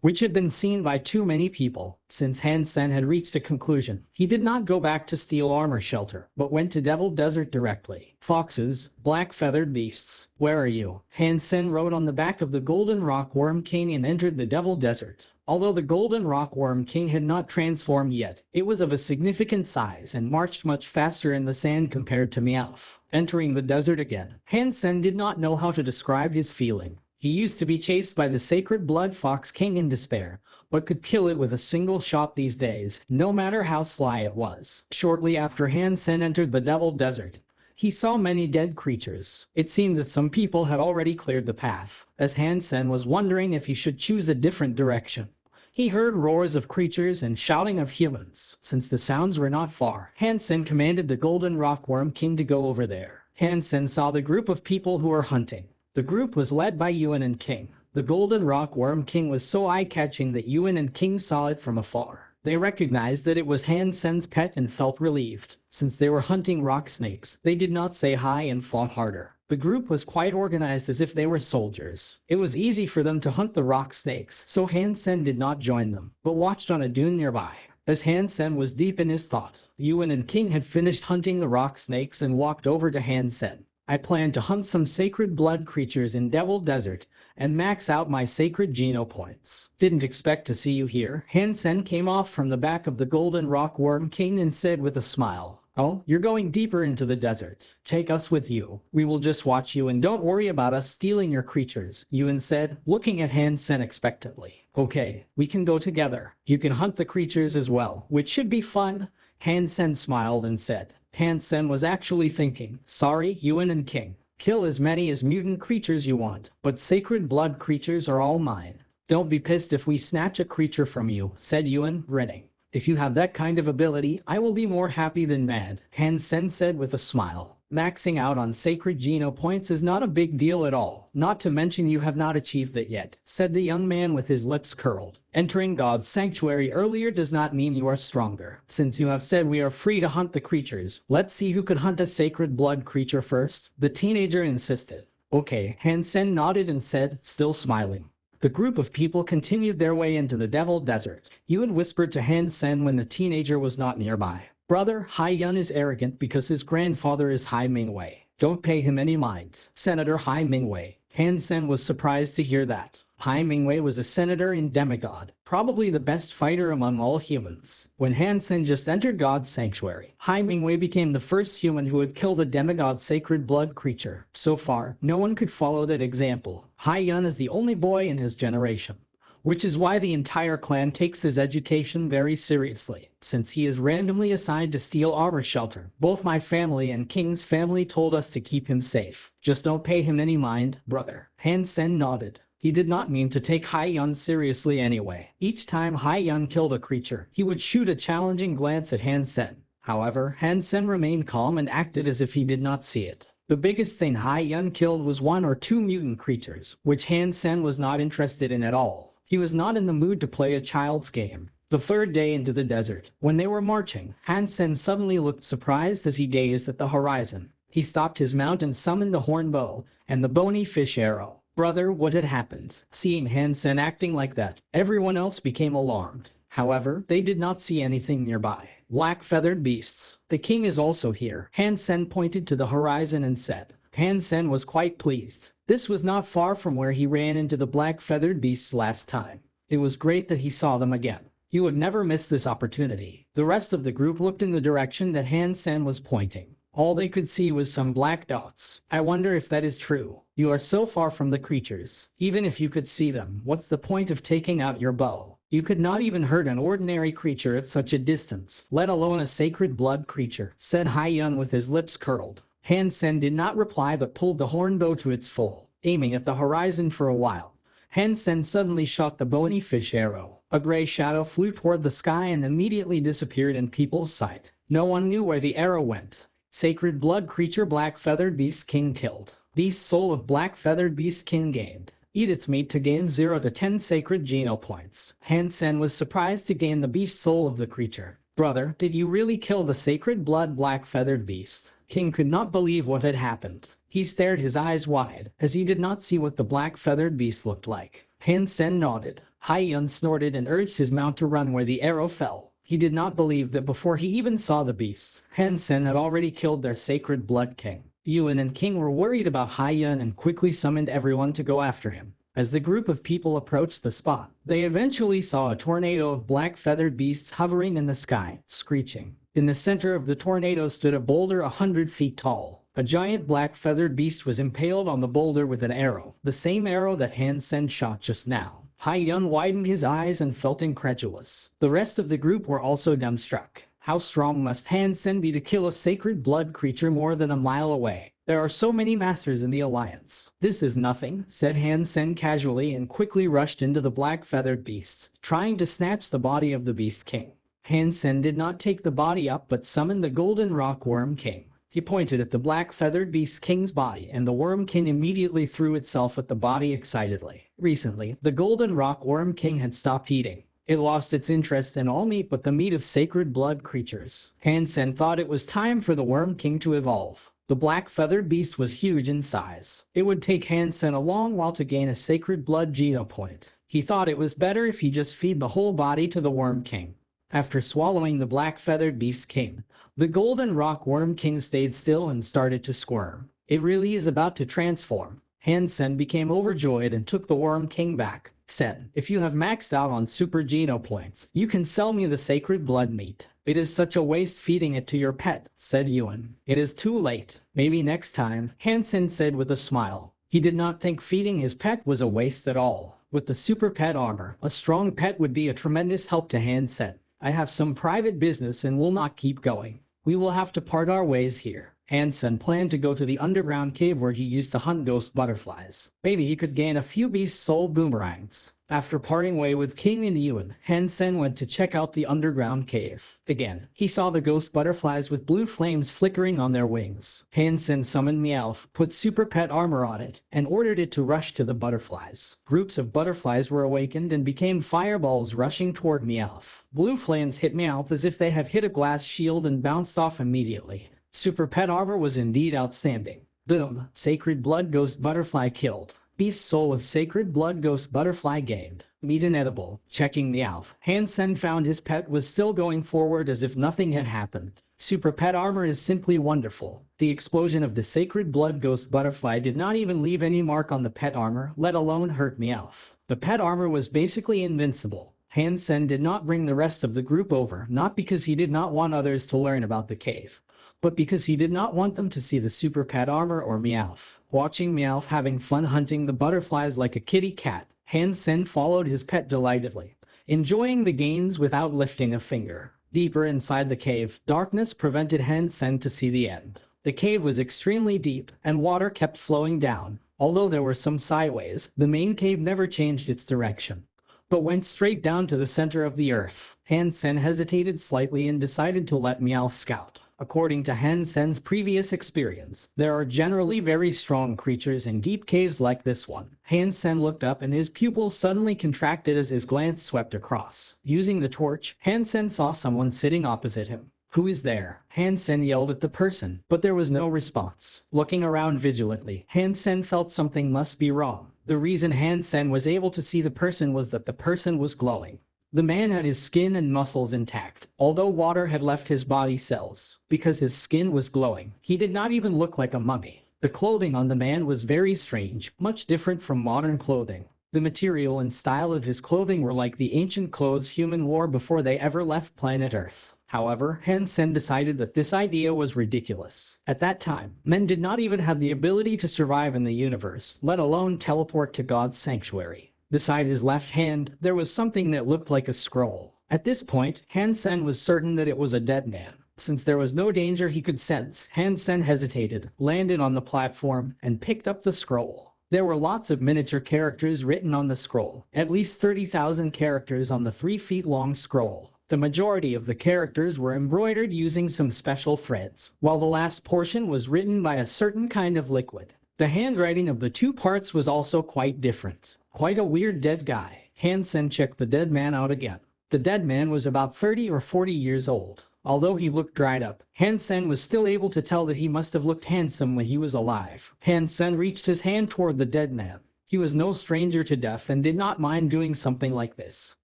which had been seen by too many people. Since Hansen had reached a conclusion, he did not go back to Steel Armor Shelter, but went to Devil Desert directly. Foxes, black feathered beasts, where are you? Hansen rode on the back of the Golden Rock Worm King and entered the Devil Desert. Although the Golden Rock Worm King had not transformed yet, it was of a significant size and marched much faster in the sand compared to Meowth. Entering the desert again, Hansen did not know how to describe his feeling. He used to be chased by the Sacred Blood Fox King in despair, but could kill it with a single shot these days, no matter how sly it was. Shortly after Hansen entered the Devil Desert, he saw many dead creatures. It seemed that some people had already cleared the path. As Hansen was wondering if he should choose a different direction, he heard roars of creatures and shouting of humans. Since the sounds were not far, Hansen commanded the Golden Rock Worm King to go over there. Hansen saw the group of people who were hunting. The group was led by Yuan and King. The Golden Rock Worm King was so eye-catching that Yuan and King saw it from afar. They recognized that it was Hansen's pet and felt relieved. Since they were hunting rock snakes, they did not say hi and fought harder. The group was quite organized as if they were soldiers. It was easy for them to hunt the rock snakes, so Hansen did not join them, but watched on a dune nearby. As Hansen was deep in his thought, Yuan and King had finished hunting the rock snakes and walked over to Hansen. I plan to hunt some sacred blood creatures in Devil Desert and max out my sacred Geno points. Didn't expect to see you here. Hansen came off from the back of the Golden Rock Worm King and said with a smile, Oh, you're going deeper into the desert. Take us with you. We will just watch you and don't worry about us stealing your creatures, Yuan said, looking at Hansen expectantly. Okay, we can go together. You can hunt the creatures as well, which should be fun. Hansen smiled and said. Hansen was actually thinking, sorry, Yuan and King. Kill as many as mutant creatures you want, but sacred blood creatures are all mine. Don't be pissed if we snatch a creature from you, said Yuan, grinning. If you have that kind of ability, I will be more happy than mad, Hansen said with a smile. Maxing out on sacred Geno points is not a big deal at all, not to mention you have not achieved that yet, said the young man with his lips curled. Entering God's sanctuary earlier does not mean you are stronger. Since you have said we are free to hunt the creatures, let's see who could hunt a sacred blood creature first, the teenager insisted. Okay, Hansen nodded and said, still smiling. The group of people continued their way into the Devil Desert. Yuan whispered to Hansen when the teenager was not nearby. Brother, Hai Yun is arrogant because his grandfather is Hai Mingwei. Don't pay him any mind. Senator Hai Mingwei. Hansen was surprised to hear that. Hai Mingwei was a senator and demigod, probably the best fighter among all humans. When Hansen just entered God's sanctuary, Hai Mingwei became the first human who had killed a demigod sacred blood creature. So far, no one could follow that example. Hai Yun is the only boy in his generation, which is why the entire clan takes his education very seriously. Since he is randomly assigned to steal our shelter, both my family and King's family told us to keep him safe. Just don't pay him any mind, brother. Hansen nodded. He did not mean to take Hai Yun seriously anyway. Each time Hai Yun killed a creature, he would shoot a challenging glance at Hansen. However, Hansen remained calm and acted as if he did not see it. The biggest thing Hai Yun killed was 1 or 2 mutant creatures, which Hansen was not interested in at all. He was not in the mood to play a child's game. The third day into the desert, when they were marching, Hansen suddenly looked surprised as he gazed at the horizon. He stopped his mount and summoned the horn bow and the bony fish arrow. Brother, what had happened? Seeing Hansen acting like that, everyone else became alarmed. However, they did not see anything nearby. Black-feathered beasts. The king is also here. Hansen pointed to the horizon and said. Hansen was quite pleased. This was not far from where he ran into the black-feathered beasts last time. It was great that he saw them again. You would never miss this opportunity. The rest of the group looked in the direction that Hansen was pointing. All they could see was some black dots. I wonder if that is true. You are so far from the creatures. Even if you could see them, what's the point of taking out your bow? You could not even hurt an ordinary creature at such a distance, let alone a sacred blood creature, said Hai Yun with his lips curled. Hansen did not reply but pulled the horn bow to its full, aiming at the horizon for a while. Hansen suddenly shot the bony fish arrow. A gray shadow flew toward the sky and immediately disappeared in people's sight. No one knew where the arrow went. Sacred blood creature black-feathered beast king killed. Beast soul of black-feathered beast king gained. Eat its meat to gain 0 to 10 sacred geno points. Hansen was surprised to gain the beast soul of the creature. Brother, did you really kill the sacred blood black-feathered beast? King could not believe what had happened. He stared his eyes wide, as he did not see what the black-feathered beast looked like. Hansen nodded. Hai Yun snorted and urged his mount to run where the arrow fell. He did not believe that before he even saw the beasts, Hansen had already killed their sacred blood king. Yuan and King were worried about Hai Yun and quickly summoned everyone to go after him. As the group of people approached the spot, they eventually saw a tornado of black-feathered beasts hovering in the sky, screeching. In the center of the tornado stood a boulder 100 feet tall. A giant black-feathered beast was impaled on the boulder with an arrow, the same arrow that Hansen shot just now. Hai Yun widened his eyes and felt incredulous. The rest of the group were also dumbstruck. How strong must Hansen be to kill a sacred blood creature more than a mile away? There are so many masters in the alliance. This is nothing, said Hansen casually and quickly rushed into the black-feathered beasts, trying to snatch the body of the beast king. Hansen did not take the body up but summoned the golden rock worm king. He pointed at the black-feathered beast king's body and the worm king immediately threw itself at the body excitedly. Recently, the golden rock worm king had stopped eating. It lost its interest in all meat but the meat of sacred blood creatures. Hansen thought it was time for the worm king to evolve. The black-feathered beast was huge in size. It would take Hansen a long while to gain a sacred blood geno point. He thought it was better if he just feed the whole body to the worm king. After swallowing the black-feathered beast king, the golden rock worm king stayed still and started to squirm. It really is about to transform. Hansen became overjoyed and took the worm king back. Said, if you have maxed out on super geno points, you can sell me the sacred blood meat. It is such a waste feeding it to your pet, said Yuan. It is too late. Maybe next time, Hansen said with a smile. He did not think feeding his pet was a waste at all. With the super pet armor, a strong pet would be a tremendous help to Hansen. I have some private business and will not keep going. We will have to part our ways here. Hansen planned to go to the underground cave where he used to hunt ghost butterflies. Maybe he could gain a few beast soul boomerangs. After parting way with King and Yuan, Hansen went to check out the underground cave. Again, he saw the ghost butterflies with blue flames flickering on their wings. Hansen summoned Meowth, put super pet armor on it, and ordered it to rush to the butterflies. Groups of butterflies were awakened and became fireballs rushing toward Meowth. Blue flames hit Meowth as if they had hit a glass shield and bounced off immediately. Super pet armor was indeed outstanding. Boom! Sacred blood ghost butterfly killed. Beast soul of sacred blood ghost butterfly gained. Meat inedible. Checking Meowth. Hansen found his pet was still going forward as if nothing had happened. Super pet armor is simply wonderful. The explosion of the sacred blood ghost butterfly did not even leave any mark on the pet armor, let alone hurt Meowth. The pet armor was basically invincible. Hansen did not bring the rest of the group over, not because he did not want others to learn about the cave, but because he did not want them to see the super pet armor or Meowth. Watching Meowth having fun hunting the butterflies like a kitty cat, Hansen followed his pet delightedly, enjoying the gains without lifting a finger. Deeper inside the cave, darkness prevented Hansen to see the end. The cave was extremely deep, and water kept flowing down. Although there were some sideways, the main cave never changed its direction, but went straight down to the center of the earth. Hansen hesitated slightly and decided to let Meowth scout. According to Hansen's previous experience, there are generally very strong creatures in deep caves like this one. Hansen looked up and his pupils suddenly contracted as his glance swept across. Using the torch, Hansen saw someone sitting opposite him. "Who is there?" Hansen yelled at the person, but there was no response. Looking around vigilantly, Hansen felt something must be wrong. The reason Hansen was able to see the person was that the person was glowing. The man had his skin and muscles intact, although water had left his body cells. Because his skin was glowing, he did not even look like a mummy. The clothing on the man was very strange, much different from modern clothing. The material and style of his clothing were like the ancient clothes human wore before they ever left planet Earth. However, Hansen decided that this idea was ridiculous. At that time, men did not even have the ability to survive in the universe, let alone teleport to God's sanctuary. Beside his left hand, there was something that looked like a scroll. At this point, Hansen was certain that it was a dead man. Since there was no danger he could sense, Hansen hesitated, landed on the platform, and picked up the scroll. There were lots of miniature characters written on the scroll, at least 30,000 characters on the 3-feet-long scroll. The majority of the characters were embroidered using some special threads, while the last portion was written by a certain kind of liquid. The handwriting of the two parts was also quite different. Quite a weird dead guy. Hansen checked the dead man out again. The dead man was about 30 or 40 years old. Although he looked dried up, Hansen was still able to tell that he must have looked handsome when he was alive. Hansen reached his hand toward the dead man. He was no stranger to death and did not mind doing something like this.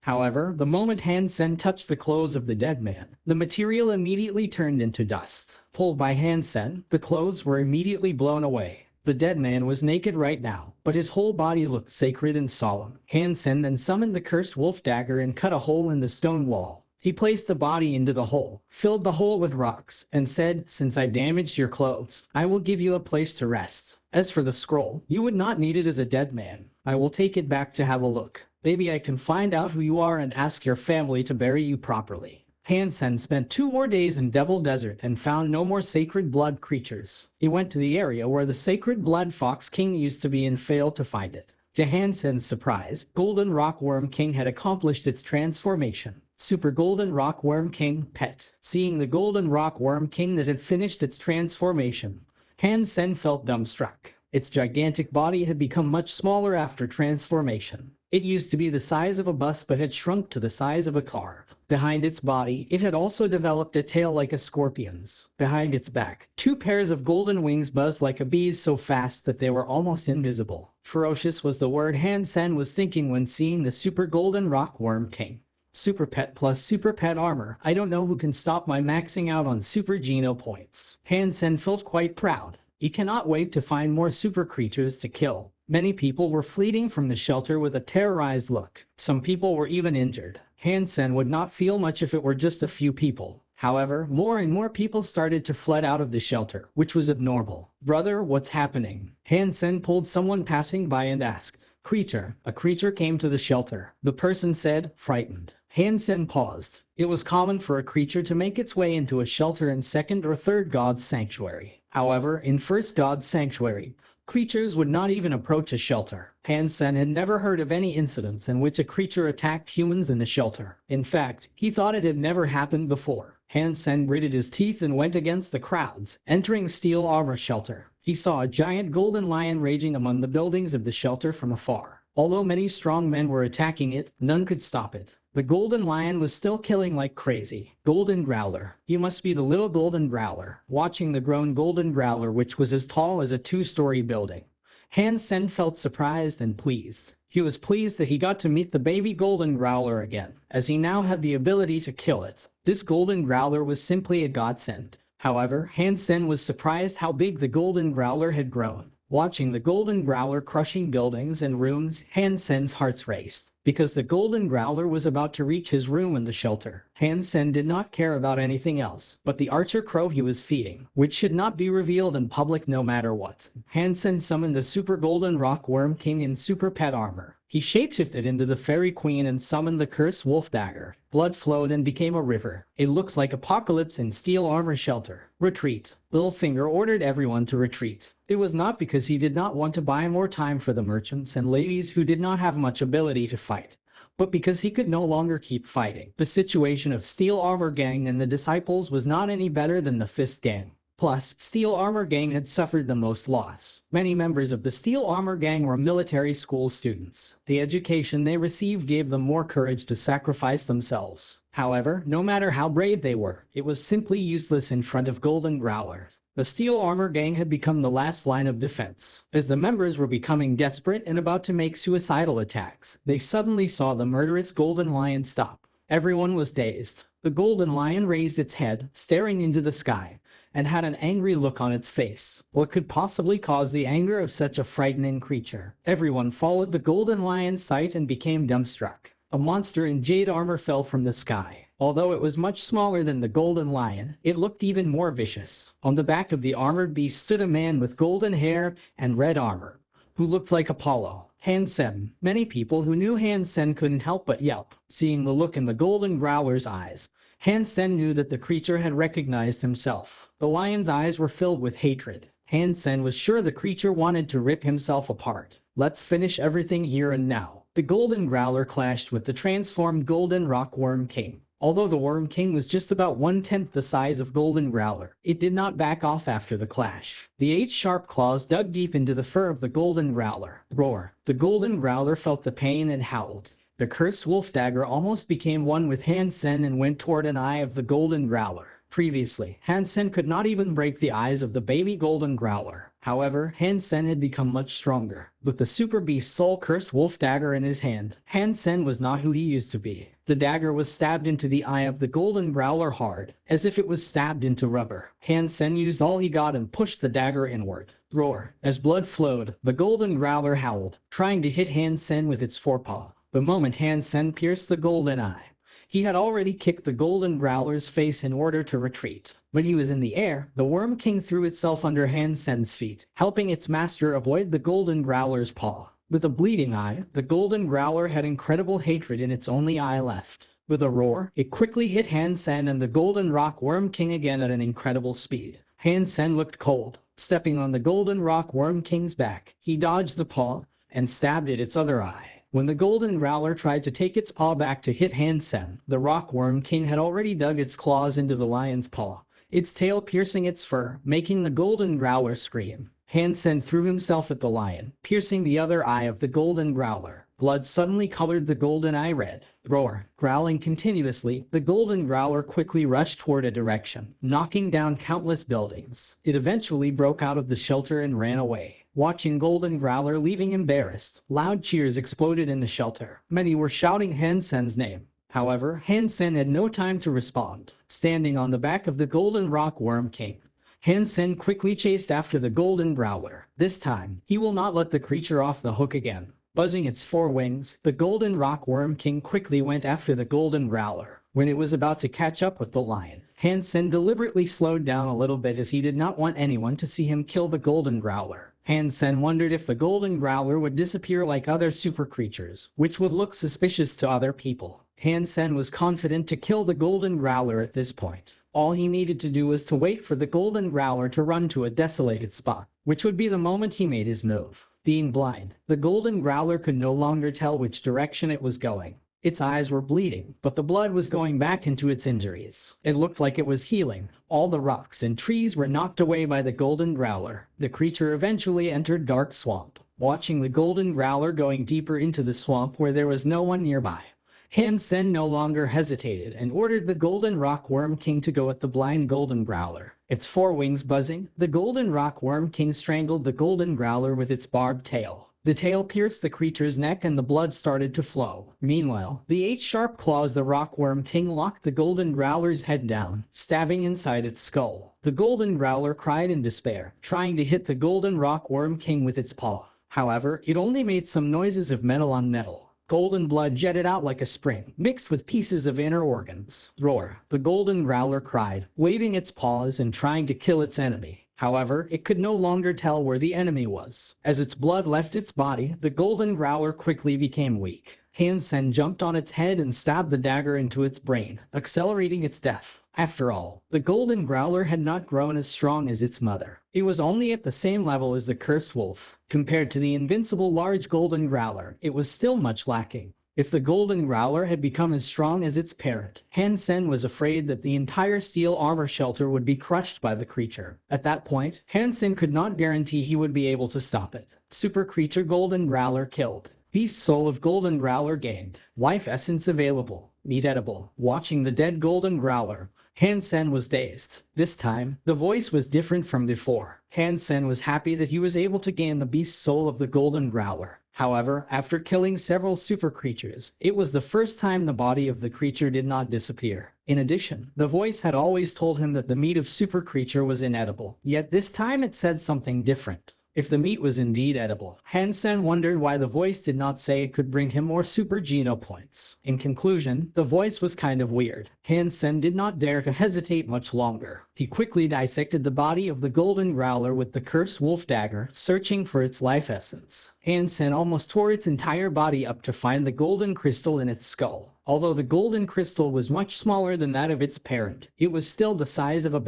However, the moment Hansen touched the clothes of the dead man, the material immediately turned into dust. Pulled by Hansen, the clothes were immediately blown away. The dead man was naked right now, but his whole body looked sacred and solemn. Hansen then summoned the cursed wolf dagger and cut a hole in the stone wall. He placed the body into the hole, filled the hole with rocks, and said, "Since I damaged your clothes, I will give you a place to rest. As for the scroll, you would not need it as a dead man. I will take it back to have a look. Maybe I can find out who you are and ask your family to bury you properly." Hansen spent 2 more days in Devil Desert and found no more sacred blood creatures. He went to the area where the sacred blood fox king used to be and failed to find it. To Hansen's surprise, Golden Rockworm King had accomplished its transformation. Super Golden Rockworm King pet. Seeing the Golden Rockworm King that had finished its transformation, Hansen felt dumbstruck. Its gigantic body had become much smaller after transformation. It used to be the size of a bus but had shrunk to the size of a car. Behind its body, it had also developed a tail like a scorpion's. Behind its back, 2 pairs of golden wings buzzed like a bee's so fast that they were almost invisible. Ferocious was the word Hansen was thinking when seeing the Super Golden Rockworm King. Super Pet plus Super Pet Armor. I don't know who can stop my maxing out on Super Geno points. Hansen felt quite proud. He cannot wait to find more super creatures to kill. Many people were fleeing from the shelter with a terrorized look. Some people were even injured. Hansen would not feel much if it were just a few people. However, more and more people started to flood out of the shelter, which was abnormal. "Brother, what's happening?" Hansen pulled someone passing by and asked. "Creature." A creature came to the shelter. The person said, frightened. Hansen paused. It was common for a creature to make its way into a shelter in 2nd or 3rd God's sanctuary. However, in 1st God's sanctuary, creatures would not even approach a shelter. Hansen had never heard of any incidents in which a creature attacked humans in the shelter. In fact, he thought it had never happened before. Hansen gritted his teeth and went against the crowds, entering Steel Armor Shelter. He saw a giant golden lion raging among the buildings of the shelter from afar. Although many strong men were attacking it, none could stop it. The golden lion was still killing like crazy. Golden Growler. You must be the little golden growler. Watching the grown golden growler, which was as tall as a 2-story building, Hansen felt surprised and pleased. He was pleased that he got to meet the baby golden growler again, as he now had the ability to kill it. This golden growler was simply a godsend. However, Hansen was surprised how big the golden growler had grown. Watching the golden growler crushing buildings and rooms, Hansen's heart raced, because the golden growler was about to reach his room in the shelter. Hansen did not care about anything else but the archer crow he was feeding, which should not be revealed in public no matter what. Hansen summoned the super golden rock worm king in super pet armor. He shapeshifted into the fairy queen and summoned the cursed wolf dagger. Blood flowed and became a river. It looks like apocalypse in steel armor shelter. Retreat. Littlefinger ordered everyone to retreat. It was not because he did not want to buy more time for the merchants and ladies who did not have much ability to fight, but because he could no longer keep fighting. The situation of Steel Armor Gang and the Disciples was not any better than the Fist Gang. Plus, Steel Armor Gang had suffered the most loss. Many members of the Steel Armor Gang were military school students. The education they received gave them more courage to sacrifice themselves. However, no matter how brave they were, it was simply useless in front of golden growlers. The Steel Armor Gang had become the last line of defense. As the members were becoming desperate and about to make suicidal attacks, they suddenly saw the murderous Golden Lion stop. Everyone was dazed. The Golden Lion raised its head, staring into the sky, and had an angry look on its face. What could possibly cause the anger of such a frightening creature? Everyone followed the Golden Lion's sight and became dumbstruck. A monster in jade armor fell from the sky. Although it was much smaller than the Golden Lion, it looked even more vicious. On the back of the armored beast stood a man with golden hair and red armor, who looked like Apollo. Hansen. Many people who knew Hansen couldn't help but yelp. Seeing the look in the golden growler's eyes, Hansen knew that the creature had recognized himself. The lion's eyes were filled with hatred. Hansen was sure the creature wanted to rip himself apart. Let's finish everything here and now. The golden growler clashed with the transformed golden rock worm king. Although the Worm King was just about 1/10 the size of Golden Growler, it did not back off after the clash. The 8 sharp claws dug deep into the fur of the Golden Growler. Roar! The Golden Growler felt the pain and howled. The cursed wolf dagger almost became one with Hansen and went toward an eye of the Golden Growler. Previously, Hansen could not even break the eyes of the baby Golden Growler. However, Hansen had become much stronger. With the Super Beast Soul Cursed Wolf Dagger in his hand, Hansen was not who he used to be. The dagger was stabbed into the eye of the Golden Growler hard, as if it was stabbed into rubber. Hansen used all he got and pushed the dagger inward. Roar! As blood flowed, the Golden Growler howled, trying to hit Hansen with its forepaw. The moment Hansen pierced the golden eye, he had already kicked the Golden Growler's face in order to retreat. When he was in the air, the Worm King threw itself under Hansen's feet, helping its master avoid the Golden Growler's paw. With a bleeding eye, the Golden Growler had incredible hatred in its only eye left. With a roar, it quickly hit Hansen and the Golden Rock Worm King again at an incredible speed. Hansen looked cold. Stepping on the Golden Rock Worm King's back, he dodged the paw and stabbed at its other eye. When the Golden Growler tried to take its paw back to hit Hansen, the Rock Worm King had already dug its claws into the lion's paw, its tail piercing its fur, making the Golden Growler scream. Hansen threw himself at the lion, piercing the other eye of the Golden Growler. Blood suddenly colored the golden eye red. Roar! Growling continuously, the Golden Growler quickly rushed toward a direction, knocking down countless buildings. It eventually broke out of the shelter and ran away. Watching Golden Growler leaving embarrassed, loud cheers exploded in the shelter. Many were shouting Hansen's name. However, Hansen had no time to respond. Standing on the back of the Golden Rock Worm King, Hansen quickly chased after the Golden Growler. This time, he will not let the creature off the hook again. Buzzing its 4 wings, the Golden Rock Worm King quickly went after the Golden Growler. When it was about to catch up with the lion, Hansen deliberately slowed down a little bit as he did not want anyone to see him kill the Golden Growler. Hansen wondered if the Golden Growler would disappear like other super creatures, which would look suspicious to other people. Hansen was confident to kill the Golden Growler at this point. All he needed to do was to wait for the Golden Growler to run to a desolated spot, which would be the moment he made his move. Being blind, the Golden Growler could no longer tell which direction it was going. Its eyes were bleeding, but the blood was going back into its injuries. It looked like it was healing. All the rocks and trees were knocked away by the Golden Growler. The creature eventually entered Dark Swamp. Watching the Golden Growler going deeper into the swamp where there was no one nearby, Hansen no longer hesitated and ordered the Golden Rock Worm King to go at the blind Golden Growler. its forewings buzzing. The golden rockworm king strangled the golden growler with its barbed tail. The tail pierced the creature's neck and the blood started to flow. Meanwhile, the 8 sharp claws the rockworm king locked the golden growler's head down, stabbing inside its skull. The golden growler cried in despair, trying to hit the golden rockworm king with its paw. However, it only made some noises of metal on metal. Golden blood jetted out like a spring, mixed with pieces of inner organs. Roar! The golden growler cried, waving its paws and trying to kill its enemy. However, it could no longer tell where the enemy was. As its blood left its body, the golden growler quickly became weak. Hansen jumped on its head and stabbed the dagger into its brain, accelerating its death. After all, the golden growler had not grown as strong as its mother. It was only at the same level as the cursed wolf. Compared to the invincible large golden growler, it was still much lacking. If the golden growler had become as strong as its parent, Hansen was afraid that the entire steel armor shelter would be crushed by the creature. At that point, Hansen could not guarantee he would be able to stop it. Super creature golden growler killed. Beast soul of golden growler gained. Life essence available. Meat edible. Watching the dead golden growler, Hansen was dazed. This time, the voice was different from before. Hansen was happy that he was able to gain the beast soul of the golden growler. However, after killing several super creatures, it was the first time the body of the creature did not disappear. In addition, the voice had always told him that the meat of super creature was inedible, yet this time it said something different. If the meat was indeed edible, Hansen wondered why the voice did not say it could bring him more super geno points. In conclusion, the voice was kind of weird. Hansen did not dare to hesitate much longer. He quickly dissected the body of the golden growler with the cursed wolf dagger, searching for its life essence. Hansen almost tore its entire body up to find the golden crystal in its skull. Although the golden crystal was much smaller than that of its parent, it was still the size of a